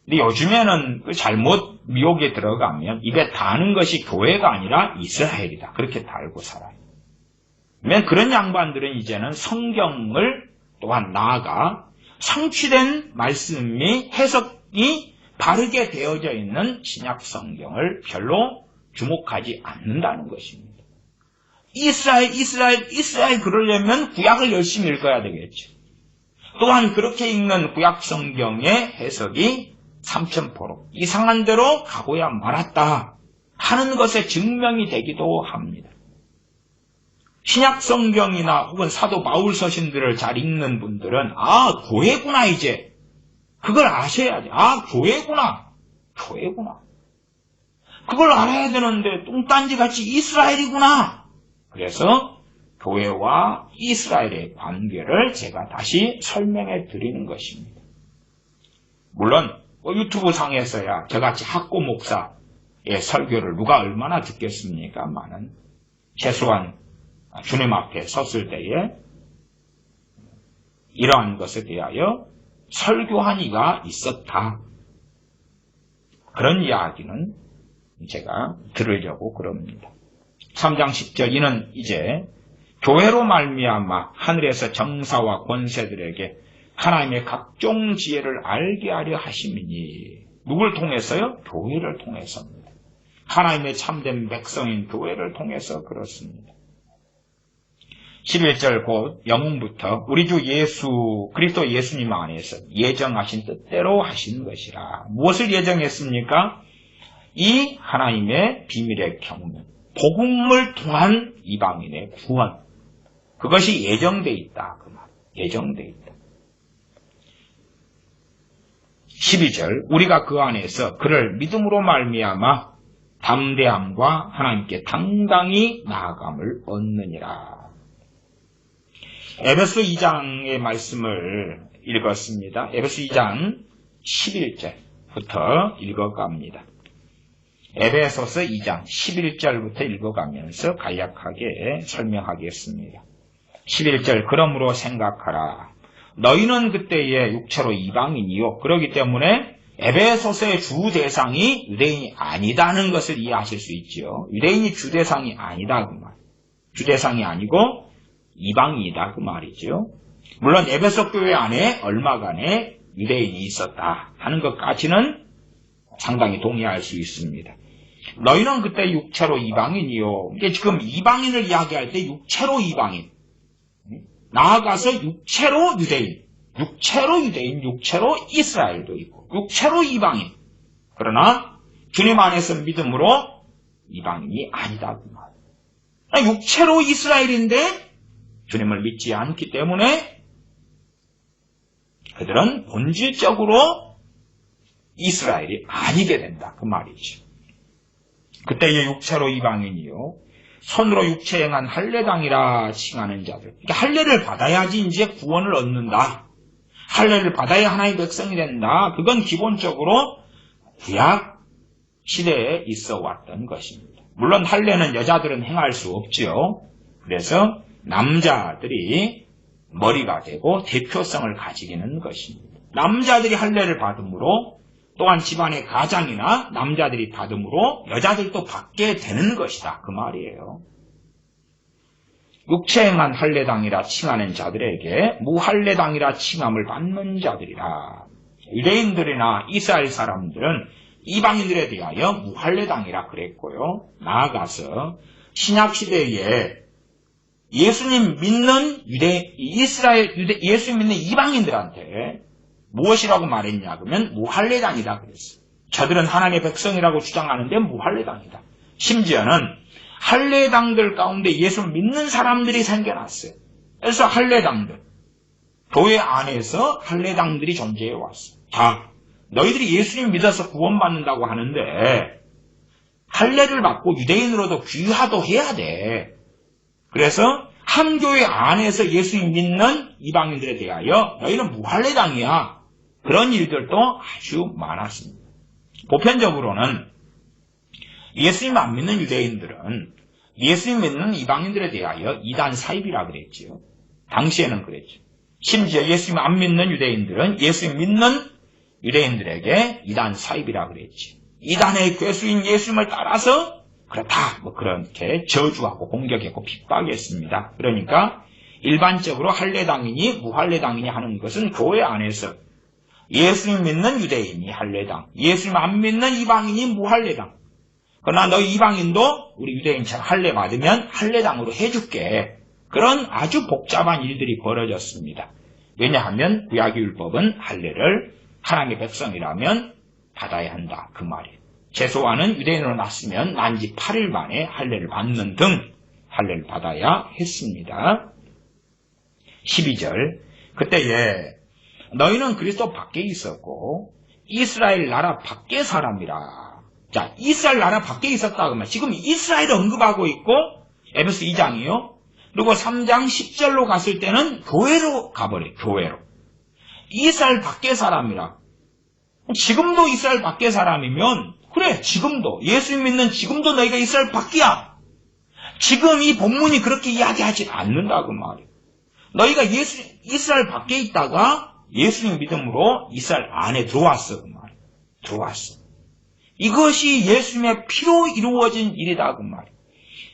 근데 요즘에는 그 잘못 미혹에 들어가면 입에 다는 것이 교회가 아니라 이스라엘이다. 그렇게 달고 살아요. 그런 양반들은 이제는 성경을 또한 나아가 성취된 말씀이 해석이 바르게 되어져 있는 신약 성경을 별로 주목하지 않는다는 것입니다. 이스라엘 그러려면 구약을 열심히 읽어야 되겠죠. 또한 그렇게 읽는 구약 성경의 해석이 삼천포로 이상한 대로 가고야 말았다 하는 것에 증명이 되기도 합니다. 신약 성경이나 혹은 사도 바울 서신들을 잘 읽는 분들은 교회구나 이제 그걸 아셔야지. 교회구나. 그걸 알아야 되는데 뚱딴지같이 이스라엘이구나. 그래서 교회와 이스라엘의 관계를 제가 다시 설명해 드리는 것입니다. 물론 유튜브 상에서야 저같이 학고 목사의 설교를 누가 얼마나 듣겠습니까만은 최소한 주님 앞에 섰을 때에 이러한 것에 대하여 설교한 이가 있었다. 그런 이야기는 제가 들으려고 그럽니다. 3장 10절 이는 이제 교회로 말미암아 하늘에서 정사와 권세들에게 하나님의 각종 지혜를 알게 하려 하심이니 누굴 통해서요? 교회를 통해서입니다. 하나님의 참된 백성인 교회를 통해서 그렇습니다. 11절 곧 영웅부터 우리 주 예수 그리스도 예수님 안에서 예정하신 뜻대로 하신 것이라. 무엇을 예정했습니까? 이 하나님의 비밀의 경륜, 복음을 통한 이방인의 구원, 그것이 예정돼 있다. 그 말, 예정돼 있다. 12절 우리가 그 안에서 그를 믿음으로 말미암아 담대함과 하나님께 당당히 나아감을 얻느니라. 에베소 2장의 말씀을 읽었습니다. 에베소 2장 11절부터 읽어갑니다. 에베소서 2장 11절부터 읽어가면서 간략하게 설명하겠습니다. 11절 그러므로 생각하라. 너희는 그때의 육체로 이방인이요. 그렇기 때문에 에베소서의 주 대상이 유대인이 아니다는 것을 이해하실 수 있지요. 유대인이 주 대상이 아니다 그 말. 주 대상이 아니고 이방인이다 그 말이죠. 물론 에베소 교회 안에 얼마간의 유대인이 있었다 하는 것까지는 상당히 동의할 수 있습니다. 너희는 그때 육체로 이방인이요. 이게 지금 이방인을 이야기할 때 육체로 이방인, 나아가서 육체로 유대인, 육체로 이스라엘도 있고 육체로 이방인. 그러나 주님 안에서 믿음으로 이방인이 아니다 그 말. 육체로 이스라엘인데 주님을 믿지 않기 때문에 그들은 본질적으로 이스라엘이 아니게 된다 그 말이죠. 그때의 육체로 이방인이요 손으로 육체 행한 할례당이라 칭하는 자들. 그러니까 할례를 받아야지 이제 구원을 얻는다. 할례를 받아야 하나님의 백성이 된다. 그건 기본적으로 구약 시대에 있어 왔던 것입니다. 물론 할례는 여자들은 행할 수 없죠. 그래서 남자들이 머리가 되고 대표성을 가지기는 것입니다. 남자들이 할례를 받음으로 또한 집안의 가장이나 남자들이 받음으로 여자들도 받게 되는 것이다. 그 말이에요. 육체행한 할례당이라 칭하는 자들에게 무할례당이라 칭함을 받는 자들이라. 유대인들이나 이스라엘 사람들은 이방인들에 대하여 무할례당이라 그랬고요. 나아가서 신약시대에 예수님 믿는 예수님 믿는 이방인들한테 무엇이라고 말했냐 그러면 무할례당이다 그랬어요. 저들은 하나님의 백성이라고 주장하는데 무할례당이다. 심지어는 할례당들 가운데 예수 믿는 사람들이 생겨났어요. 그래서 할례당들, 교회 안에서 할례당들이 존재해 왔어요. 자, 너희들이 예수님 믿어서 구원받는다고 하는데 할례를 받고 유대인으로도 귀화도 해야 돼. 그래서 한 교회 안에서 예수님 믿는 이방인들에 대하여 너희는 무할례당이야. 그런 일들도 아주 많았습니다. 보편적으로는 예수님 안 믿는 유대인들은 예수님 믿는 이방인들에 대하여 이단 사입이라 그랬죠. 당시에는 그랬죠. 심지어 예수님 안 믿는 유대인들은 예수님 믿는 유대인들에게 이단 사입이라 그랬죠. 이단의 괴수인 예수님을 따라서 그렇다, 그렇게 저주하고 공격했고 핍박했습니다. 그러니까 일반적으로 할례당이니 무할례당이니 하는 것은 교회 안에서 예수님 믿는 유대인이 할례당, 예수님 안 믿는 이방인이 무할례당. 그러나 너 이방인도 우리 유대인처럼 할례 받으면 할례당으로 해줄게. 그런 아주 복잡한 일들이 벌어졌습니다. 왜냐하면 구약의 율법은 할례를 하나님의 백성이라면 받아야 한다 그 말이에요. 최소한은 유대인으로 났으면 난지 8일 만에 할례를 받는 등 할례를 받아야 했습니다. 12절 그때에 너희는 그리스도 밖에 있었고 이스라엘 나라 밖의 사람이라. 자, 이스라엘 나라 밖에 있었다 그러면 지금 이스라엘을 언급하고 있고 에베소 2장이요. 그리고 3장 10절로 갔을 때는 교회로 가버려요. 교회로. 이스라엘 밖의 사람이라. 지금도 이스라엘 밖의 사람이면 그래, 지금도 예수 믿는 지금도 너희가 이스라엘 밖이야. 지금 이 본문이 그렇게 이야기하지 않는다 그 말이에요. 너희가 이스라엘 밖에 있다가 예수님 믿음으로 이스라엘 안에 들어왔어. 그 말. 들어왔어. 이것이 예수님의 피로 이루어진 일이다. 그 말.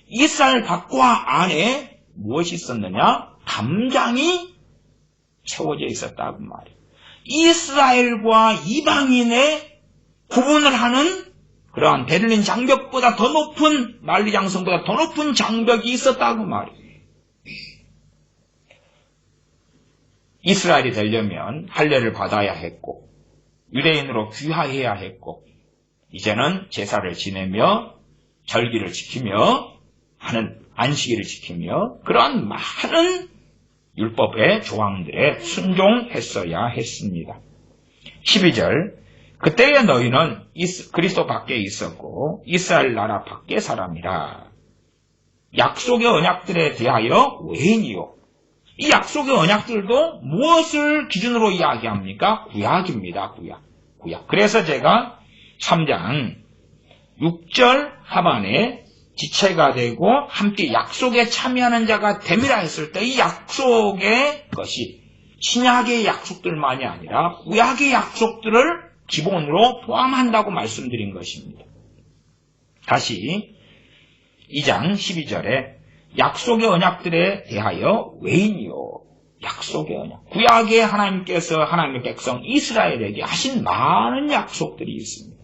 이스라엘 밖과 안에 무엇이 있었느냐? 담장이 채워져 있었다. 그 말이에요. 이스라엘과 이방인의 구분을 하는 그러한 베를린 장벽보다 더 높은, 만리장성보다 더 높은 장벽이 있었다고 말이에요. 이스라엘이 되려면 할례를 받아야 했고 유대인으로 귀화해야 했고 이제는 제사를 지내며 절기를 지키며 하는 안식일을 지키며 그러한 많은 율법의 조항들에 순종했어야 했습니다. 12절 그때의 너희는 그리스도 밖에 있었고 이스라엘 나라 밖의 사람이라. 약속의 언약들에 대하여 외인이요. 이 약속의 언약들도 무엇을 기준으로 이야기합니까? 구약입니다. 구약. 그래서 제가 3장 6절 하반에 지체가 되고 함께 약속에 참여하는 자가 됨이라 했을 때 이 약속의 것이 신약의 약속들만이 아니라 구약의 약속들을 기본으로 포함한다고 말씀드린 것입니다. 다시 2장 12절에 약속의 언약들에 대하여 외인이요. 약속의 언약. 구약에 하나님께서 하나님의 백성 이스라엘에게 하신 많은 약속들이 있습니다.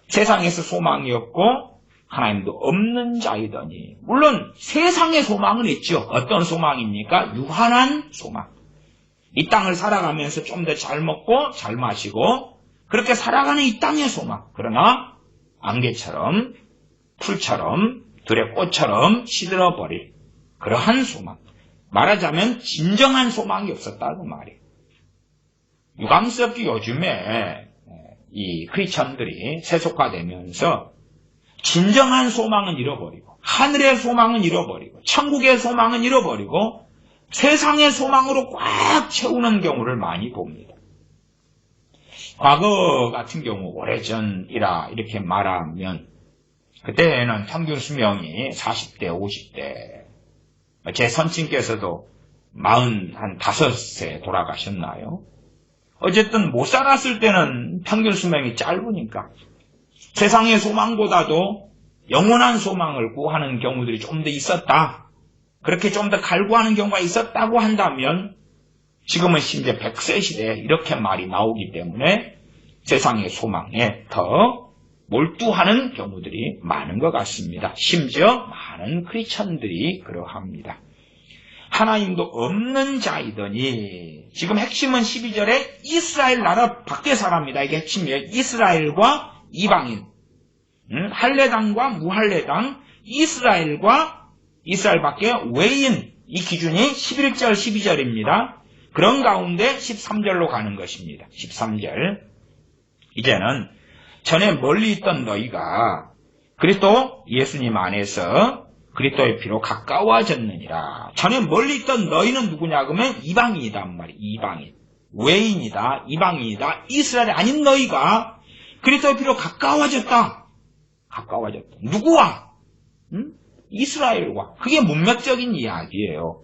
세상에서 소망이 없고 하나님도 없는 자이더니 물론 세상의 소망은 있죠. 어떤 소망입니까? 유한한 소망. 이 땅을 살아가면서 좀 더 잘 먹고 잘 마시고 그렇게 살아가는 이 땅의 소망. 그러나 안개처럼 풀처럼 들의 꽃처럼 시들어버릴 그러한 소망. 말하자면 진정한 소망이 없었다고 말이에요. 유감스럽게 요즘에 이 크리스천들이 세속화되면서 진정한 소망은 잃어버리고 하늘의 소망은 잃어버리고 천국의 소망은 잃어버리고 세상의 소망으로 꽉 채우는 경우를 많이 봅니다. 과거 같은 경우 오래전이라 이렇게 말하면 그때는 평균 수명이 40대, 50대 제 선친께서도 45세 돌아가셨나요? 어쨌든 못 살았을 때는 평균 수명이 짧으니까 세상의 소망보다도 영원한 소망을 구하는 경우들이 좀 더 있었다. 그렇게 좀 더 갈구하는 경우가 있었다고 한다면 지금은 심지어 100세 시대에 이렇게 말이 나오기 때문에 세상의 소망에 더 몰두하는 경우들이 많은 것 같습니다. 심지어 많은 크리스천들이 그러합니다. 하나님도 없는 자이더니 지금 핵심은 12절에 이스라엘 나라 밖의 사람이다. 이게 핵심이에요. 이스라엘과 이방인, 할례당과 무할례당, 이스라엘과 이스라엘 밖의 외인, 이 기준이 11절, 12절입니다. 그런 가운데 13절로 가는 것입니다. 13절. 이제는 전에 멀리 있던 너희가 그리스도 예수님 안에서 그리스도의 피로 가까워졌느니라. 전에 멀리 있던 너희는 누구냐 그러면 이방인이다 말이에요. 이방인. 외인이다. 이방인이다. 이스라엘이 아닌 너희가 그리스도의 피로 가까워졌다. 가까워졌다. 누구와? 이스라엘과. 그게 문맥적인 이야기예요.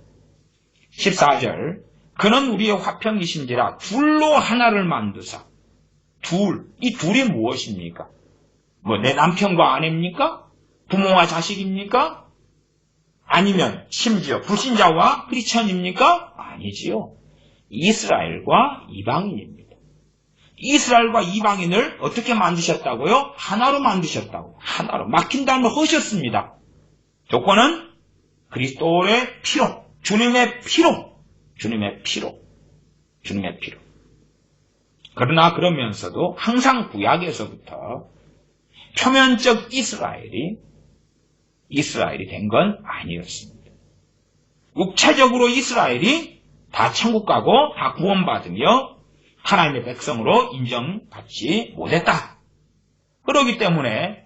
14절. 그는 우리의 화평이신지라 둘로 하나를 만드사. 둘. 이 둘이 무엇입니까? 내 남편과 아내입니까? 부모와 자식입니까? 아니면 심지어 불신자와 크리스천입니까? 아니지요. 이스라엘과 이방인입니다. 이스라엘과 이방인을 어떻게 만드셨다고요? 하나로 만드셨다고. 하나로. 막힌다면 허셨습니다. 조건은 그리스도의 피로, 주님의 피로. 그러나 그러면서도 항상 구약에서부터 표면적 이스라엘이 된 건 아니었습니다. 육체적으로 이스라엘이 다 천국 가고 다 구원받으며 하나님의 백성으로 인정받지 못했다. 그렇기 때문에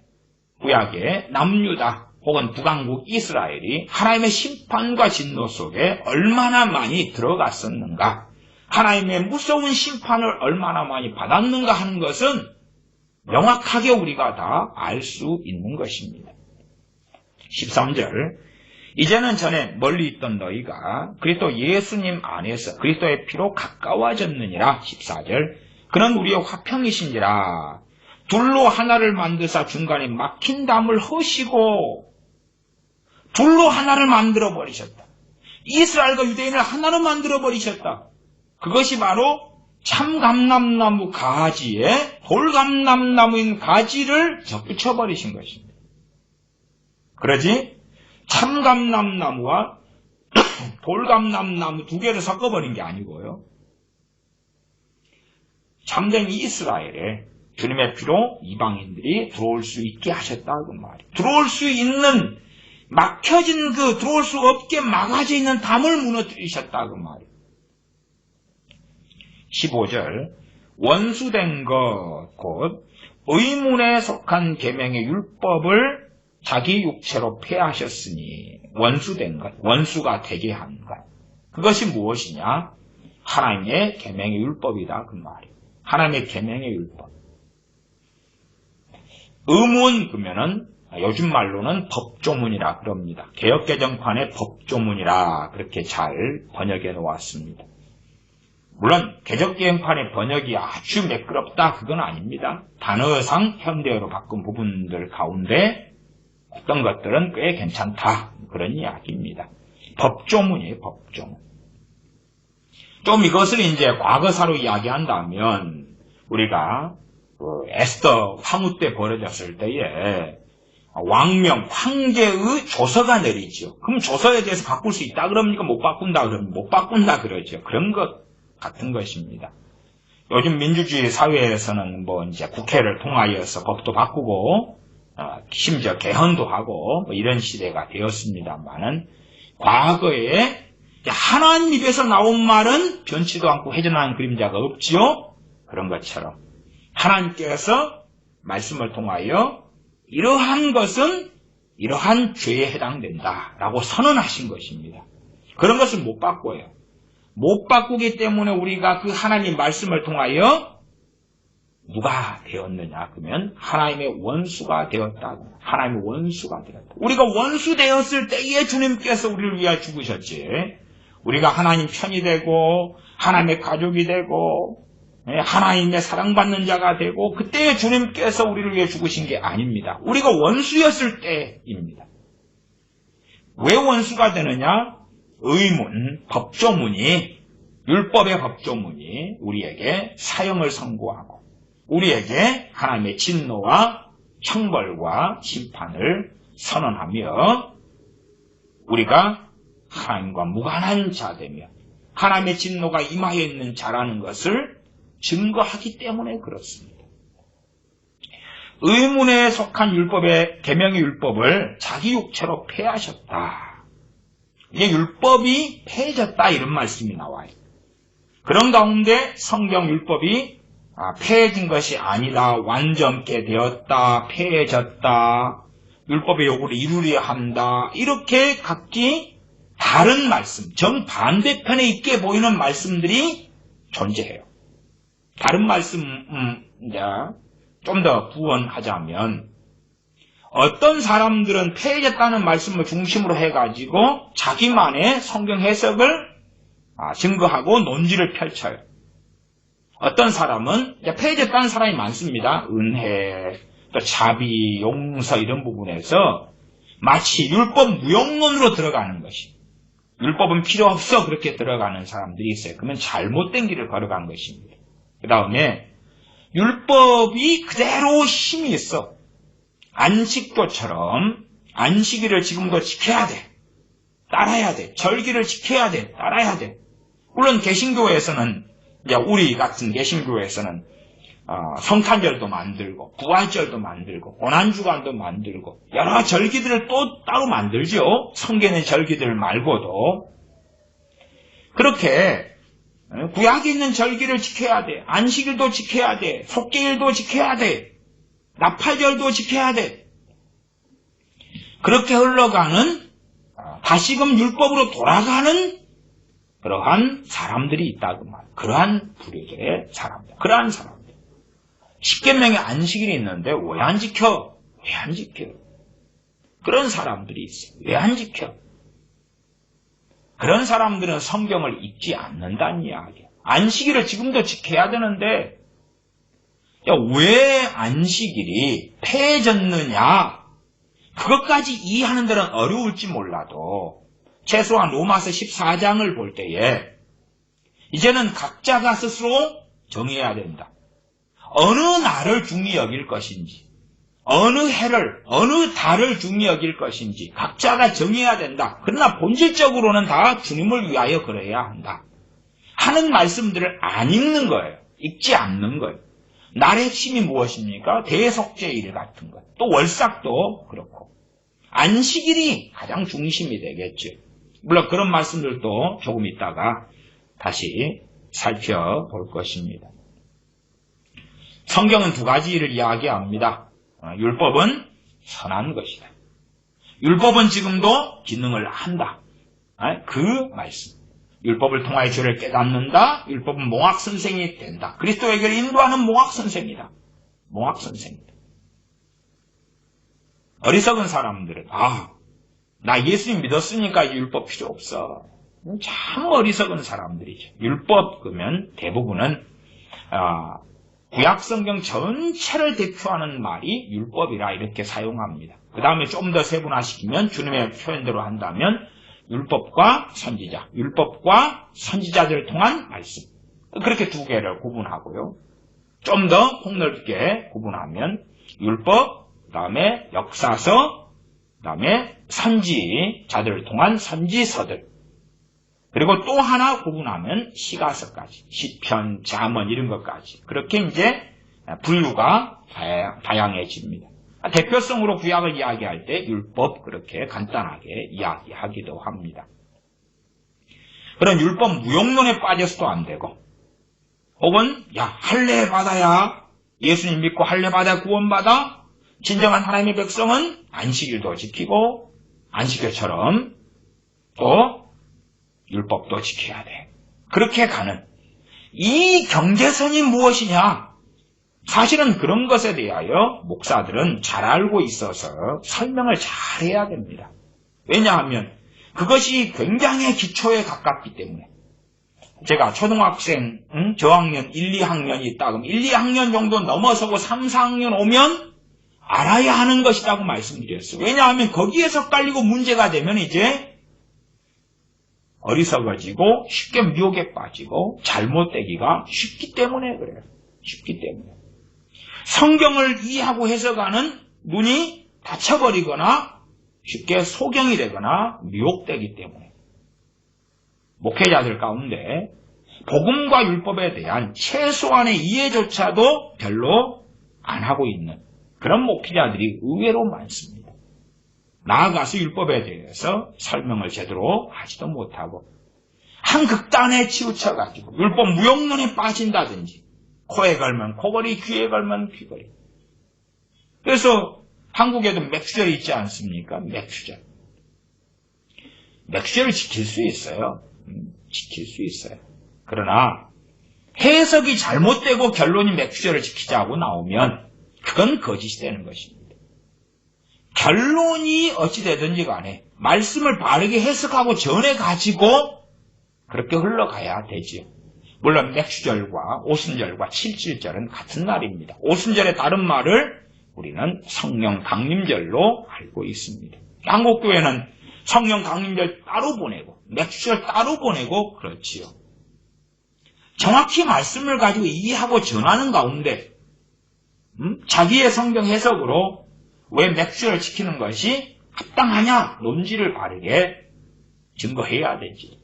구약의 남유다 혹은 북왕국 이스라엘이 하나님의 심판과 진노 속에 얼마나 많이 들어갔었는가, 하나님의 무서운 심판을 얼마나 많이 받았는가 하는 것은 명확하게 우리가 다 알 수 있는 것입니다. 13절. 이제는 전에 멀리 있던 너희가 그리스도 예수님 안에서 그리스도의 피로 가까워졌느니라. 14절. 그는 우리의 화평이신지라. 둘로 하나를 만드사 중간에 막힌 담을 허시고 둘로 하나를 만들어 버리셨다. 이스라엘과 유대인을 하나로 만들어 버리셨다. 그것이 바로 참감람나무 가지에 돌감람나무인 가지를 접붙여 버리신 것입니다. 그러지 참감람나무와 돌감람나무 두 개를 섞어버린 게 아니고요. 참된 이스라엘에 주님의 피로 이방인들이 들어올 수 있게 하셨다 그 말이에요. 들어올 수 있는 막혀진 들어올 수 없게 막아져 있는 담을 무너뜨리셨다 그 말이에요. 15절 원수된 것 곧 의문에 속한 계명의 율법을 자기 육체로 폐하셨으니 원수된 것, 원수가 되게 한 것. 그것이 무엇이냐? 하나님의 계명의 율법이다 그 말이에요. 하나님의 계명의 율법. 의문 그러면은 요즘 말로는 법조문이라 그럽니다. 개역개정판의 법조문이라 그렇게 잘 번역해 놓았습니다. 물론 개역개정판의 번역이 아주 매끄럽다 그건 아닙니다. 단어상 현대어로 바꾼 부분들 가운데 어떤 것들은 꽤 괜찮다 그런 이야기입니다. 법조문이에요. 법조문. 좀 이것을 이제 과거사로 이야기한다면 우리가 에스더 황후 때 벌어졌을 때에 왕명, 황제의 조서가 내리죠. 그럼 조서에 대해서 바꿀 수 있다 그럽니까? 못 바꾼다 그러면 못 바꾼다 그러죠. 그런 것 같은 것입니다. 요즘 민주주의 사회에서는 이제 국회를 통하여서 법도 바꾸고 심지어 개헌도 하고 이런 시대가 되었습니다만은 과거에 하나님 입에서 나온 말은 변치도 않고 회전하는 그림자가 없지요. 그런 것처럼 하나님께서 말씀을 통하여 이러한 것은 이러한 죄에 해당된다라고 선언하신 것입니다. 그런 것을 못 바꿔요. 못 바꾸기 때문에 우리가 그 하나님 말씀을 통하여 누가 되었느냐 그러면 하나님의 원수가 되었다. 하나님의 원수가 되었다. 우리가 원수 되었을 때에 주님께서 우리를 위하여 죽으셨지. 우리가 하나님 편이 되고 하나님의 가족이 되고 하나님의 사랑받는 자가 되고 그때에 주님께서 우리를 위해 죽으신 게 아닙니다. 우리가 원수였을 때입니다. 왜 원수가 되느냐? 의문, 법조문이 율법의 법조문이 우리에게 사형을 선고하고 우리에게 하나님의 진노와 형벌과 심판을 선언하며 우리가 하나님과 무관한 자되며 하나님의 진노가 임하여 있는 자라는 것을 증거하기 때문에 그렇습니다. 의문에 속한 율법의 계명의 율법을 자기 육체로 폐하셨다. 이게 율법이 폐해졌다 이런 말씀이 나와요. 그런 가운데 성경 율법이 폐해진 것이 아니다. 완전케 되었다. 폐해졌다. 율법의 요구를 이루려 한다. 이렇게 각기 다른 말씀, 정반대편에 있게 보이는 말씀들이 존재해요. 다른 말씀, 좀 더 부언하자면 어떤 사람들은 폐해졌다는 말씀을 중심으로 해가지고 자기만의 성경 해석을 증거하고 논지를 펼쳐요. 어떤 사람은 폐해졌다는 사람이 많습니다. 은혜, 또 자비, 용서 이런 부분에서 마치 율법 무용론으로 들어가는 것이 율법은 필요 없어 그렇게 들어가는 사람들이 있어요. 그러면 잘못된 길을 걸어간 것입니다. 그 다음에 율법이 그대로 힘이 있어. 안식교처럼 안식일을 지금도 지켜야 돼. 따라야 돼. 절기를 지켜야 돼. 따라야 돼. 물론 개신교에서는 우리 같은 개신교에서는 성탄절도 만들고 부활절도 만들고 고난주간도 만들고 여러 절기들을 또 따로 만들죠. 성경의 절기들 말고도 그렇게 구약에 있는 절기를 지켜야 돼. 안식일도 지켜야 돼. 속죄일도 지켜야 돼. 나팔절도 지켜야 돼. 그렇게 흘러가는 다시금 율법으로 돌아가는 그러한 사람들이 있다고 말이에요. 그러한 부류들의 사람들. 그러한 사람들. 십계명의 안식일이 있는데 왜 안 지켜? 왜 안 지켜? 그런 사람들이 있어요. 왜 안 지켜? 그런 사람들은 성경을 읽지 않는다는 이야기예요. 안식일을 지금도 지켜야 되는데 왜 안식일이 폐해졌느냐, 그것까지 이해하는 데는 어려울지 몰라도 최소한 로마서 14장을 볼 때에 이제는 각자가 스스로 정해야 된다. 어느 날을 중히 여길 것인지, 어느 해를, 어느 달을 중히 여길 것인지 각자가 정해야 된다. 그러나 본질적으로는 다 주님을 위하여 그래야 한다 하는 말씀들을 안 읽는 거예요. 읽지 않는 거예요. 날의 핵심이 무엇입니까? 대속죄일 같은 것. 또 월삭도 그렇고. 안식일이 가장 중심이 되겠죠. 물론 그런 말씀들도 조금 있다가 다시 살펴볼 것입니다. 성경은 두 가지를 이야기합니다. 율법은 선한 것이다. 율법은 지금도 기능을 한다. 그 말씀. 율법을 통하여 죄를 깨닫는다. 율법은 몽학선생이 된다. 그리스도에게 인도하는 몽학선생이다. 몽학선생이다. 어리석은 사람들은 나 예수님 믿었으니까 율법 필요 없어. 참 어리석은 사람들이죠. 율법 그러면 대부분은 구약성경 전체를 대표하는 말이 율법이라 이렇게 사용합니다. 그 다음에 좀 더 세분화시키면 주님의 표현대로 한다면 율법과 선지자, 율법과 선지자들을 통한 말씀, 그렇게 두 개를 구분하고요. 좀 더 폭넓게 구분하면 율법, 그 다음에 역사서, 그 다음에 선지자들을 통한 선지서들, 그리고 또 하나 구분하면 시가서까지, 시편, 잠언 이런 것까지, 그렇게 이제 분류가 다양해집니다. 대표성으로 구약을 이야기할 때 율법 그렇게 간단하게 이야기하기도 합니다. 그런 율법 무용론에 빠져서도 안 되고, 혹은 할례 받아야, 예수님 믿고 할례 받아야 구원받아, 진정한 하나님의 백성은 안식일도 지키고 안식일처럼 또 율법도 지켜야 돼. 그렇게 가는 이 경계선이 무엇이냐? 사실은 그런 것에 대하여 목사들은 잘 알고 있어서 설명을 잘 해야 됩니다. 왜냐하면 그것이 굉장히 기초에 가깝기 때문에. 제가 초등학생 저학년 1, 2학년이 있다 그러면 1, 2학년 정도 넘어서고 3, 4학년 오면 알아야 하는 것이라고 말씀드렸어요. 왜냐하면 거기에서 깔리고 문제가 되면 이제 어리석어지고 쉽게 미혹에 빠지고 잘못되기가 쉽기 때문에 그래요. 쉽기 때문에. 성경을 이해하고 해석하는 눈이 닫혀버리거나 쉽게 소경이 되거나 미혹되기 때문에 목회자들 가운데 복음과 율법에 대한 최소한의 이해조차도 별로 안 하고 있는 그런 목회자들이 의외로 많습니다. 나아가서 율법에 대해서 설명을 제대로 하지도 못하고 한 극단에 치우쳐가지고 율법 무용론에 빠진다든지 코에 걸면 코걸이, 귀에 걸면 귀걸이. 그래서 한국에도 맥주절이 있지 않습니까? 맥주절. 맥주절을 지킬 수 있어요. 지킬 수 있어요. 그러나 해석이 잘못되고 결론이 맥주절을 지키자고 나오면 그건 거짓이 되는 것입니다. 결론이 어찌되든지 간에 말씀을 바르게 해석하고 전해가지고 그렇게 흘러가야 되지요. 물론 맥주절과 오순절과 칠칠절은 같은 날입니다. 오순절의 다른 말을 우리는 성령 강림절로 알고 있습니다. 한국교회는 성령 강림절 따로 보내고 맥주절 따로 보내고 그렇지요. 정확히 말씀을 가지고 이해하고 전하는 가운데 자기의 성경 해석으로 왜 맥주절을 지키는 것이 합당하냐 논지를 바르게 증거해야 되지.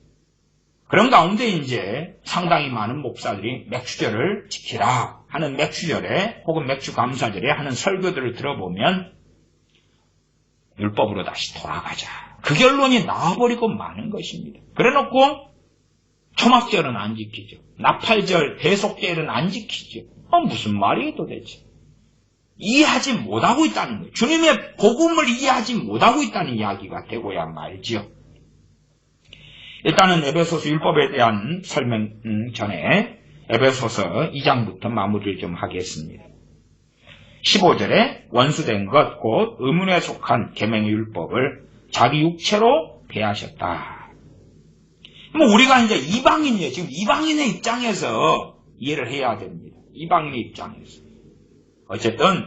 그런 가운데 이제 상당히 많은 목사들이 맥주절을 지키라 하는 맥주절에 혹은 맥주감사절에 하는 설교들을 들어보면 율법으로 다시 돌아가자. 그 결론이 나와버리고 마는 것입니다. 그래놓고 초막절은 안 지키죠. 나팔절, 대속절은 안 지키죠. 무슨 말이에요 도대체. 이해하지 못하고 있다는 거예요. 주님의 복음을 이해하지 못하고 있다는 이야기가 되고야 말지요. 일단은 에베소서 율법에 대한 설명 전에 에베소서 2장부터 마무리를 좀 하겠습니다. 15절에 원수된 것 곧 의문에 속한 계명의 율법을 자기 육체로 배하셨다. 뭐 우리가 이제 이방인이에요. 지금 이방인의 입장에서 이해를 해야 됩니다. 이방인의 입장에서. 어쨌든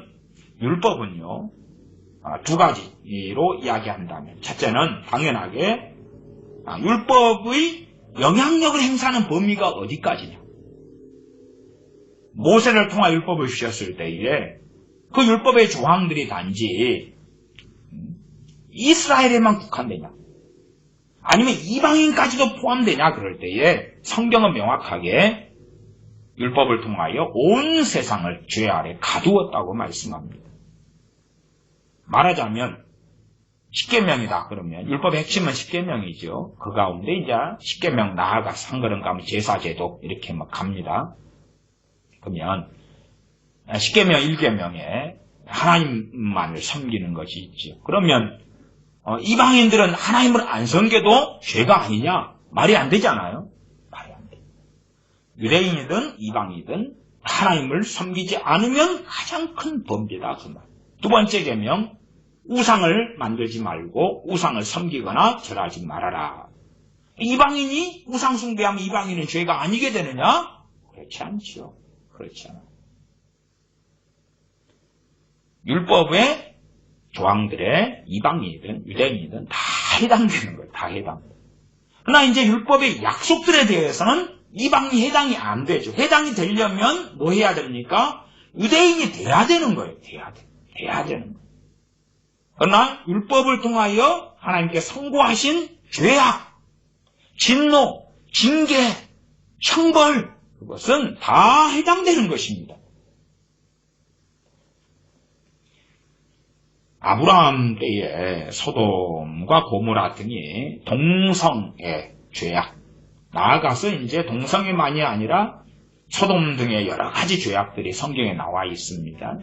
율법은요, 두 가지로 이야기한다면, 첫째는 당연하게 율법의 영향력을 행사하는 범위가 어디까지냐. 모세를 통하 율법을 주셨을 때에 그 율법의 조항들이 단지 이스라엘에만 국한되냐, 아니면 이방인까지도 포함되냐, 그럴 때에 성경은 명확하게 율법을 통하여 온 세상을 죄 아래 가두었다고 말씀합니다. 말하자면 10계명이다 그러면 율법의 핵심은 10계명이죠. 그 가운데 이제 10계명 나아가서 한 걸음 가면 제사제도 이렇게 막 갑니다. 그러면 10계명 1계명에 하나님만을 섬기는 것이 있죠. 그러면 이방인들은 하나님을 안 섬겨도 죄가 아니냐? 말이 안 되잖아요. 말이 안 돼. 유대인이든 이방이든 하나님을 섬기지 않으면 가장 큰 범죄다 그 말. 두 번째 계명, 우상을 만들지 말고 우상을 섬기거나 절하지 말아라. 이방인이 우상 숭배하면 이방인은 죄가 아니게 되느냐? 그렇지 않죠. 그렇지 않아요. 율법의 조항들에 이방인이든 유대인이든 다 해당되는 거예요. 다 해당. 그러나 이제 율법의 약속들에 대해서는 이방인이 해당이 안 되죠. 해당이 되려면 뭐 해야 됩니까? 유대인이 돼야 되는 거예요. 돼야 되는 거예요. 그러나 율법을 통하여 하나님께 선고하신 죄악, 진노, 징계, 형벌, 그것은 다 해당되는 것입니다. 아브라함 때에 소돔과 고모라 등이 동성의 죄악, 나아가서 이제 동성애만이 아니라 소돔 등의 여러 가지 죄악들이 성경에 나와 있습니다.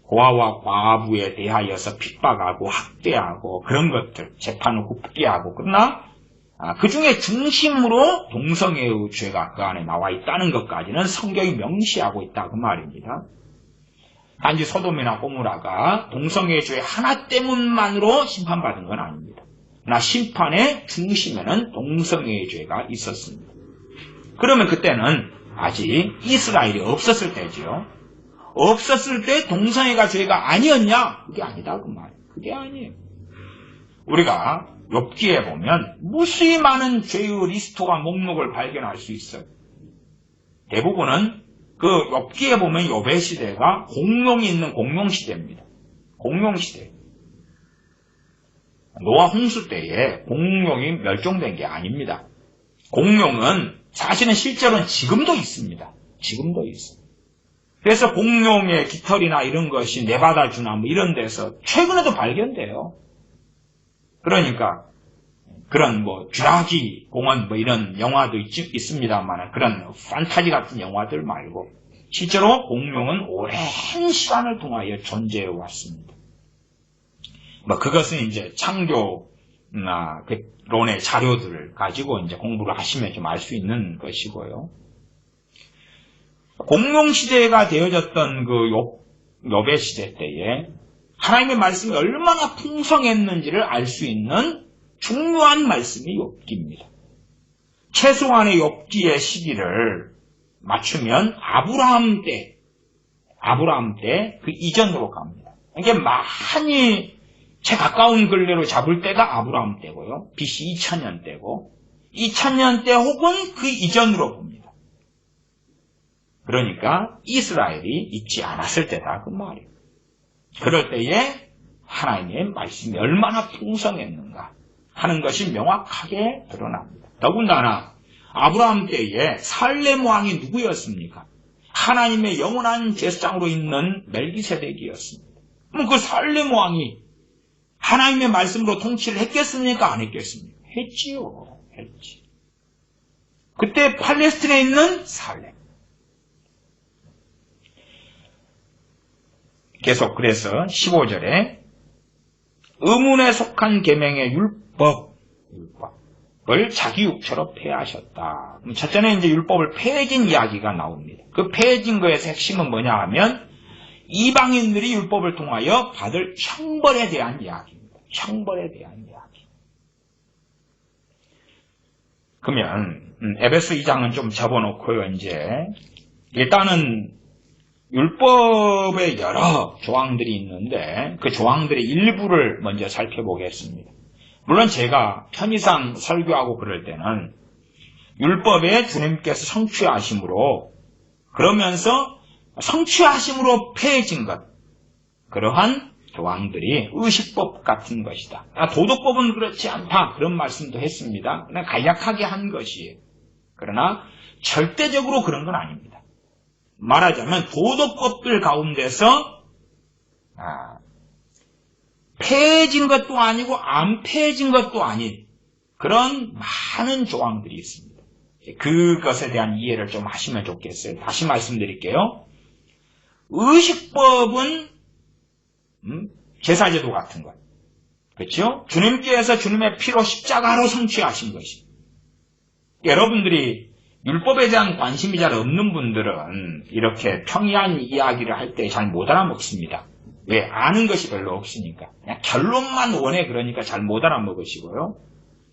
고아와 과부에 대하여서 핍박하고 학대하고 그런 것들, 재판을 굽게 하고, 그러나 그 중에 중심으로 동성애의 죄가 그 안에 나와 있다는 것까지는 성경이 명시하고 있다 그 말입니다. 단지 소돔이나 고모라가 동성애 죄 하나 때문만으로 심판받은 건 아닙니다. 그러나 심판의 중심에는 동성애 죄가 있었습니다. 그러면 그때는 아직 이스라엘이 없었을 때죠. 없었을 때 동성애가 죄가 아니었냐? 그게 아니다 그 말이에요. 그게 아니에요. 우리가 욥기에 보면 무수히 많은 죄의 리스트와 목록을 발견할 수 있어요. 대부분은 그 욥기에 보면 욥의 시대가 공룡이 있는 공룡시대입니다. 공룡시대. 노아 홍수 때에 공룡이 멸종된 게 아닙니다. 공룡은 사실은 실제로는 지금도 있습니다. 지금도 있어요. 그래서 공룡의 깃털이나 이런 것이 네바다주나 뭐 이런 데서 최근에도 발견돼요. 그러니까 그런 뭐 쥐라기 공원 뭐 이런 영화도 있습니다만 그런 판타지 같은 영화들 말고 실제로 공룡은 오랜 시간을 통하여 존재해 왔습니다. 뭐 그것은 이제 창조론의 자료들을 가지고 이제 공부를 하시면 좀 알 수 있는 것이고요. 공룡 시대가 되어졌던 그 욥의 시대 때에 하나님의 말씀이 얼마나 풍성했는지를 알 수 있는 중요한 말씀이 욥기입니다. 최소한의 욥기의 시기를 맞추면 아브라함 때 그 이전으로 갑니다. 이게 많이 제 가까운 근래로 잡을 때가 아브라함 때고요. BC 2000년 때고 2000년 때 혹은 그 이전으로 봅니다. 그러니까 이스라엘이 있지 않았을 때다 그 말이에요. 그럴 때에 하나님의 말씀이 얼마나 풍성했는가 하는 것이 명확하게 드러납니다. 더군다나 아브라함 때에 살렘 왕이 누구였습니까? 하나님의 영원한 제사장으로 있는 멜기세덱이었습니다. 그럼 그 살렘 왕이 하나님의 말씀으로 통치를 했겠습니까? 안 했겠습니까? 했지요. 했지. 그때 팔레스틴에 있는 살렘. 계속 그래서 15절에 의문에 속한 계명의 율법을 자기 육체로 폐하셨다. 첫째는 이제 율법을 폐해진 이야기가 나옵니다. 그 폐해진 것의 핵심은 뭐냐 하면 이방인들이 율법을 통하여 받을 형벌에 대한 이야기입니다. 형벌에 대한 이야기. 그러면 에베소 2장은 좀 접어놓고요. 이제 일단은 율법의 여러 조항들이 있는데 그 조항들의 일부를 먼저 살펴보겠습니다. 물론 제가 편의상 설교하고 그럴 때는 율법에 주님께서 성취하심으로 그러면서 성취하심으로 폐해진 것 그러한 조항들이 의식법 같은 것이다. 도덕법은 그렇지 않다. 그런 말씀도 했습니다. 그냥 간략하게 한 것이에요. 그러나 절대적으로 그런 건 아닙니다. 말하자면 도덕법들 가운데서 폐해진 것도 아니고 안 폐해진 것도 아닌 그런 많은 조항들이 있습니다. 그것에 대한 이해를 좀 하시면 좋겠어요. 다시 말씀드릴게요. 의식법은 제사제도 같은 것. 그렇죠? 주님께서 주님의 피로 십자가로 성취하신 것이. 여러분들이 율법에 대한 관심이 잘 없는 분들은 이렇게 평이한 이야기를 할 때 잘 못 알아먹습니다. 왜? 아는 것이 별로 없으니까. 그냥 결론만 원해 그러니까 잘 못 알아먹으시고요.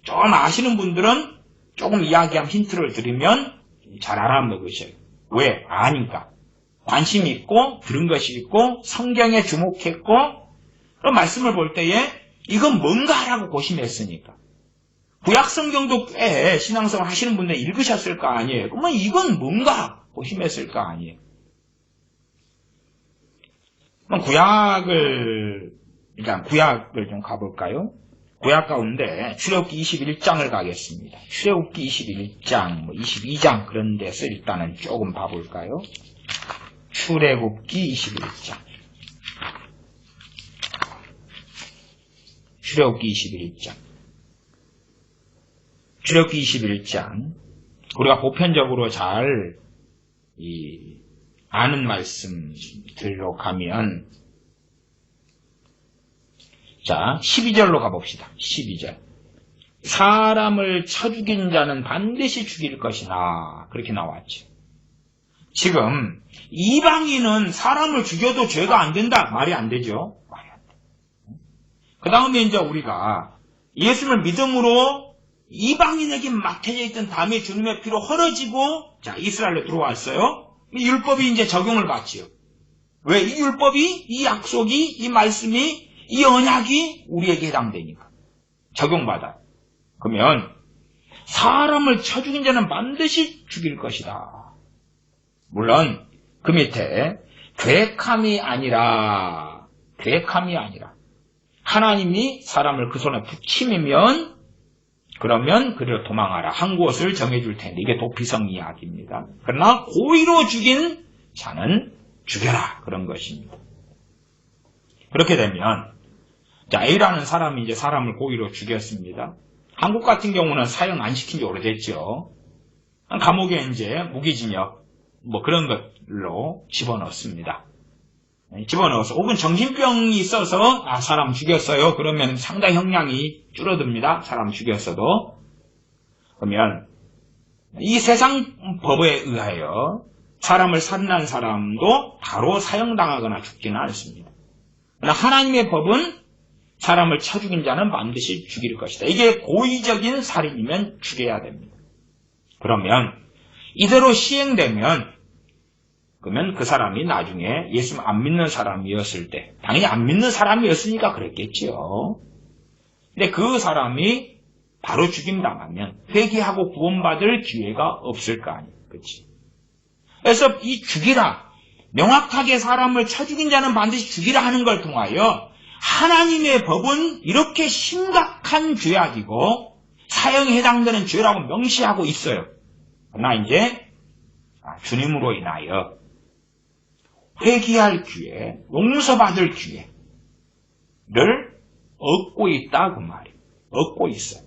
좀 아시는 분들은 조금 이야기하면 힌트를 드리면 잘 알아먹으셔요. 왜? 아니까. 관심이 있고 들은 것이 있고 성경에 주목했고 그런 말씀을 볼 때에 이건 뭔가라고 고심했으니까. 구약성경도 꽤 신앙생활 하시는 분들 읽으셨을 거 아니에요. 그러면 이건 뭔가 고심했을 거 아니에요. 그럼 일단 구약을 좀 가볼까요? 구약 가운데 출애굽기 21장을 가겠습니다. 출애굽기 21장, 22장 그런 데서 일단은 조금 봐볼까요? 출애굽기 21장. 출애굽기 21장. 출애굽기 21장. 우리가 보편적으로 잘 아는 말씀들로 가면 자, 12절로 가봅시다. 12절. 사람을 쳐 죽인 자는 반드시 죽일 것이나 그렇게 나왔죠. 지금 이방인은 사람을 죽여도 죄가 안 된다. 말이 안 되죠. 말이 안 돼. 그 다음에 이제 우리가 예수를 믿음으로 이방인에게 맡겨져 있던 담이 주님의 피로 헐어지고 자 이스라엘로 들어왔어요. 이 율법이 이제 적용을 받지요. 왜? 이 율법이, 이 약속이, 이 말씀이, 이 언약이 우리에게 해당되니까 적용받아요. 그러면 사람을 쳐 죽인 자는 반드시 죽일 것이다. 물론 그 밑에 계획함이 아니라 하나님이 사람을 그 손에 붙임이면 그러면 그를 도망하라. 한 곳을 정해줄 텐데 이게 도피성 이야기입니다. 그러나 고의로 죽인 자는 죽여라. 그런 것입니다. 그렇게 되면 자 A라는 사람이 이제 사람을 고의로 죽였습니다. 한국 같은 경우는 사형 안 시킨 지 오래됐죠. 감옥에 이제 무기징역 뭐 그런 걸로 집어넣습니다. 집어넣어서 혹은 정신병이 있어서 사람 죽였어요. 그러면 상당히 형량이 줄어듭니다. 사람 죽였어도. 그러면 이 세상 법에 의하여 사람을 살인한 사람도 바로 사형당하거나 죽지는 않습니다. 그러나 하나님의 법은 사람을 쳐 죽인 자는 반드시 죽일 것이다. 이게 고의적인 살인이면 죽여야 됩니다. 그러면 이대로 시행되면 그러면 그 사람이 나중에 예수 안 믿는 사람이었을 때 당연히 안 믿는 사람이었으니까 그랬겠지요. 근데 그 사람이 바로 죽임당하면 회개하고 구원받을 기회가 없을 거 아니에요. 그렇지? 그래서 이 죽이라 명확하게 사람을 쳐 죽인 자는 반드시 죽이라 하는 걸 통하여 하나님의 법은 이렇게 심각한 죄악이고 사형에 해당되는 죄라고 명시하고 있어요. 그러나 이제 주님으로 인하여 회개할 기회, 용서받을 기회를 얻고 있다 그 말이에요. 얻고 있어요.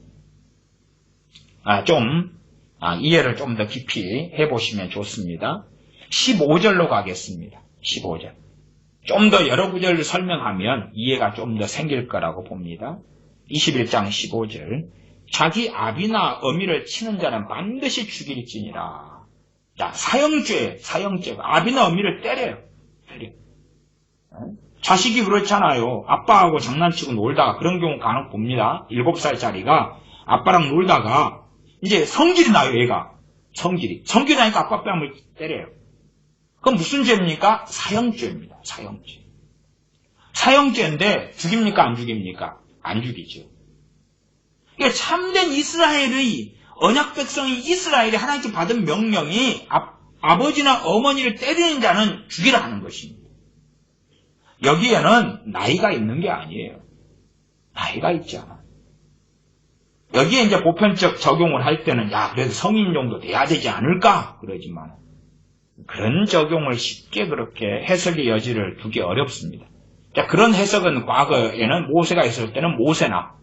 이해를 좀 더 깊이 해보시면 좋습니다. 15절로 가겠습니다. 15절. 좀 더 여러 구절을 설명하면 이해가 좀 더 생길 거라고 봅니다. 21장 15절. 자기 아비나 어미를 치는 자는 반드시 죽일지니라. 자, 사형죄가 아비나 어미를 때려. 자식이 그렇잖아요. 아빠하고 장난치고 놀다가 그런 경우 간혹 봅니다. 7살짜리가 아빠랑 놀다가 이제 성질이 나요, 얘가. 성질이 나니까 아빠 뺨을 때려요. 그건 무슨 죄입니까? 사형죄입니다. 사형죄. 사형죄인데 죽입니까? 안 죽입니까? 안 죽이죠. 이게 참된 이스라엘의 언약 백성이 이스라엘이 하나님께 받은 명령이 아버지나 어머니를 때리는 자는 죽이라는 것입니다. 여기에는 나이가 있는 게 아니에요. 나이가 있잖아. 여기에 이제 보편적 적용을 할 때는 그래도 성인 정도 돼야 되지 않을까? 그러지만 그런 적용을 쉽게 그렇게 해석의 여지를 두기 어렵습니다. 자, 그런 해석은 과거에는 모세가 있을 때는 모세나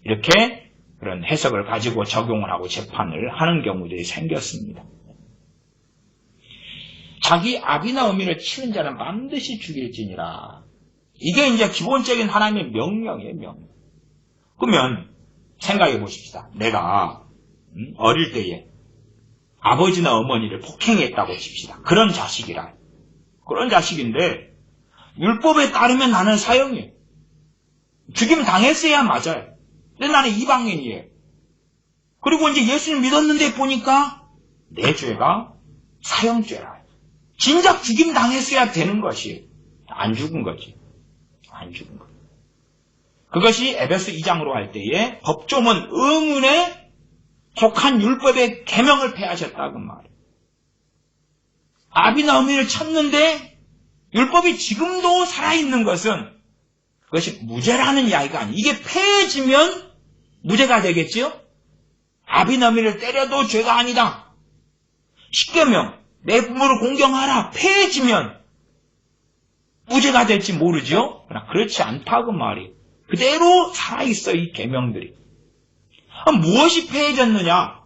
이렇게 그런 해석을 가지고 적용을 하고 재판을 하는 경우들이 생겼습니다. 자기 아비나 어미를 치는 자는 반드시 죽일지니라. 이게 이제 기본적인 하나님의 명령이에요, 명령. 그러면 생각해 보십시다. 내가 어릴 때에 아버지나 어머니를 폭행했다고 칩시다. 그런 자식이라. 그런 자식인데 율법에 따르면 나는 사형이에요. 죽임 당했어야 맞아요. 근데 나는 이방인이에요. 그리고 이제 예수님 믿었는데 보니까 내 죄가 사형죄라. 진작 죽임 당했어야 되는 것이 안 죽은 거지. 안 죽은 거. 그것이 에베소 2장으로 할 때에 법조문 의문에 속한 율법의 계명을 폐하셨다고 말이에요. 아비나 어미를 쳤는데 율법이 지금도 살아있는 것은 그것이 무죄라는 이야기가 아니에요. 이게 폐해지면 무죄가 되겠죠? 아비나 어미를 때려도 죄가 아니다. 10계명 내 부모를 공경하라. 폐해지면 무죄가 될지 모르죠? 그러나 그렇지 않다고 말이에요. 그대로 살아있어 이 계명들이. 무엇이 폐해졌느냐?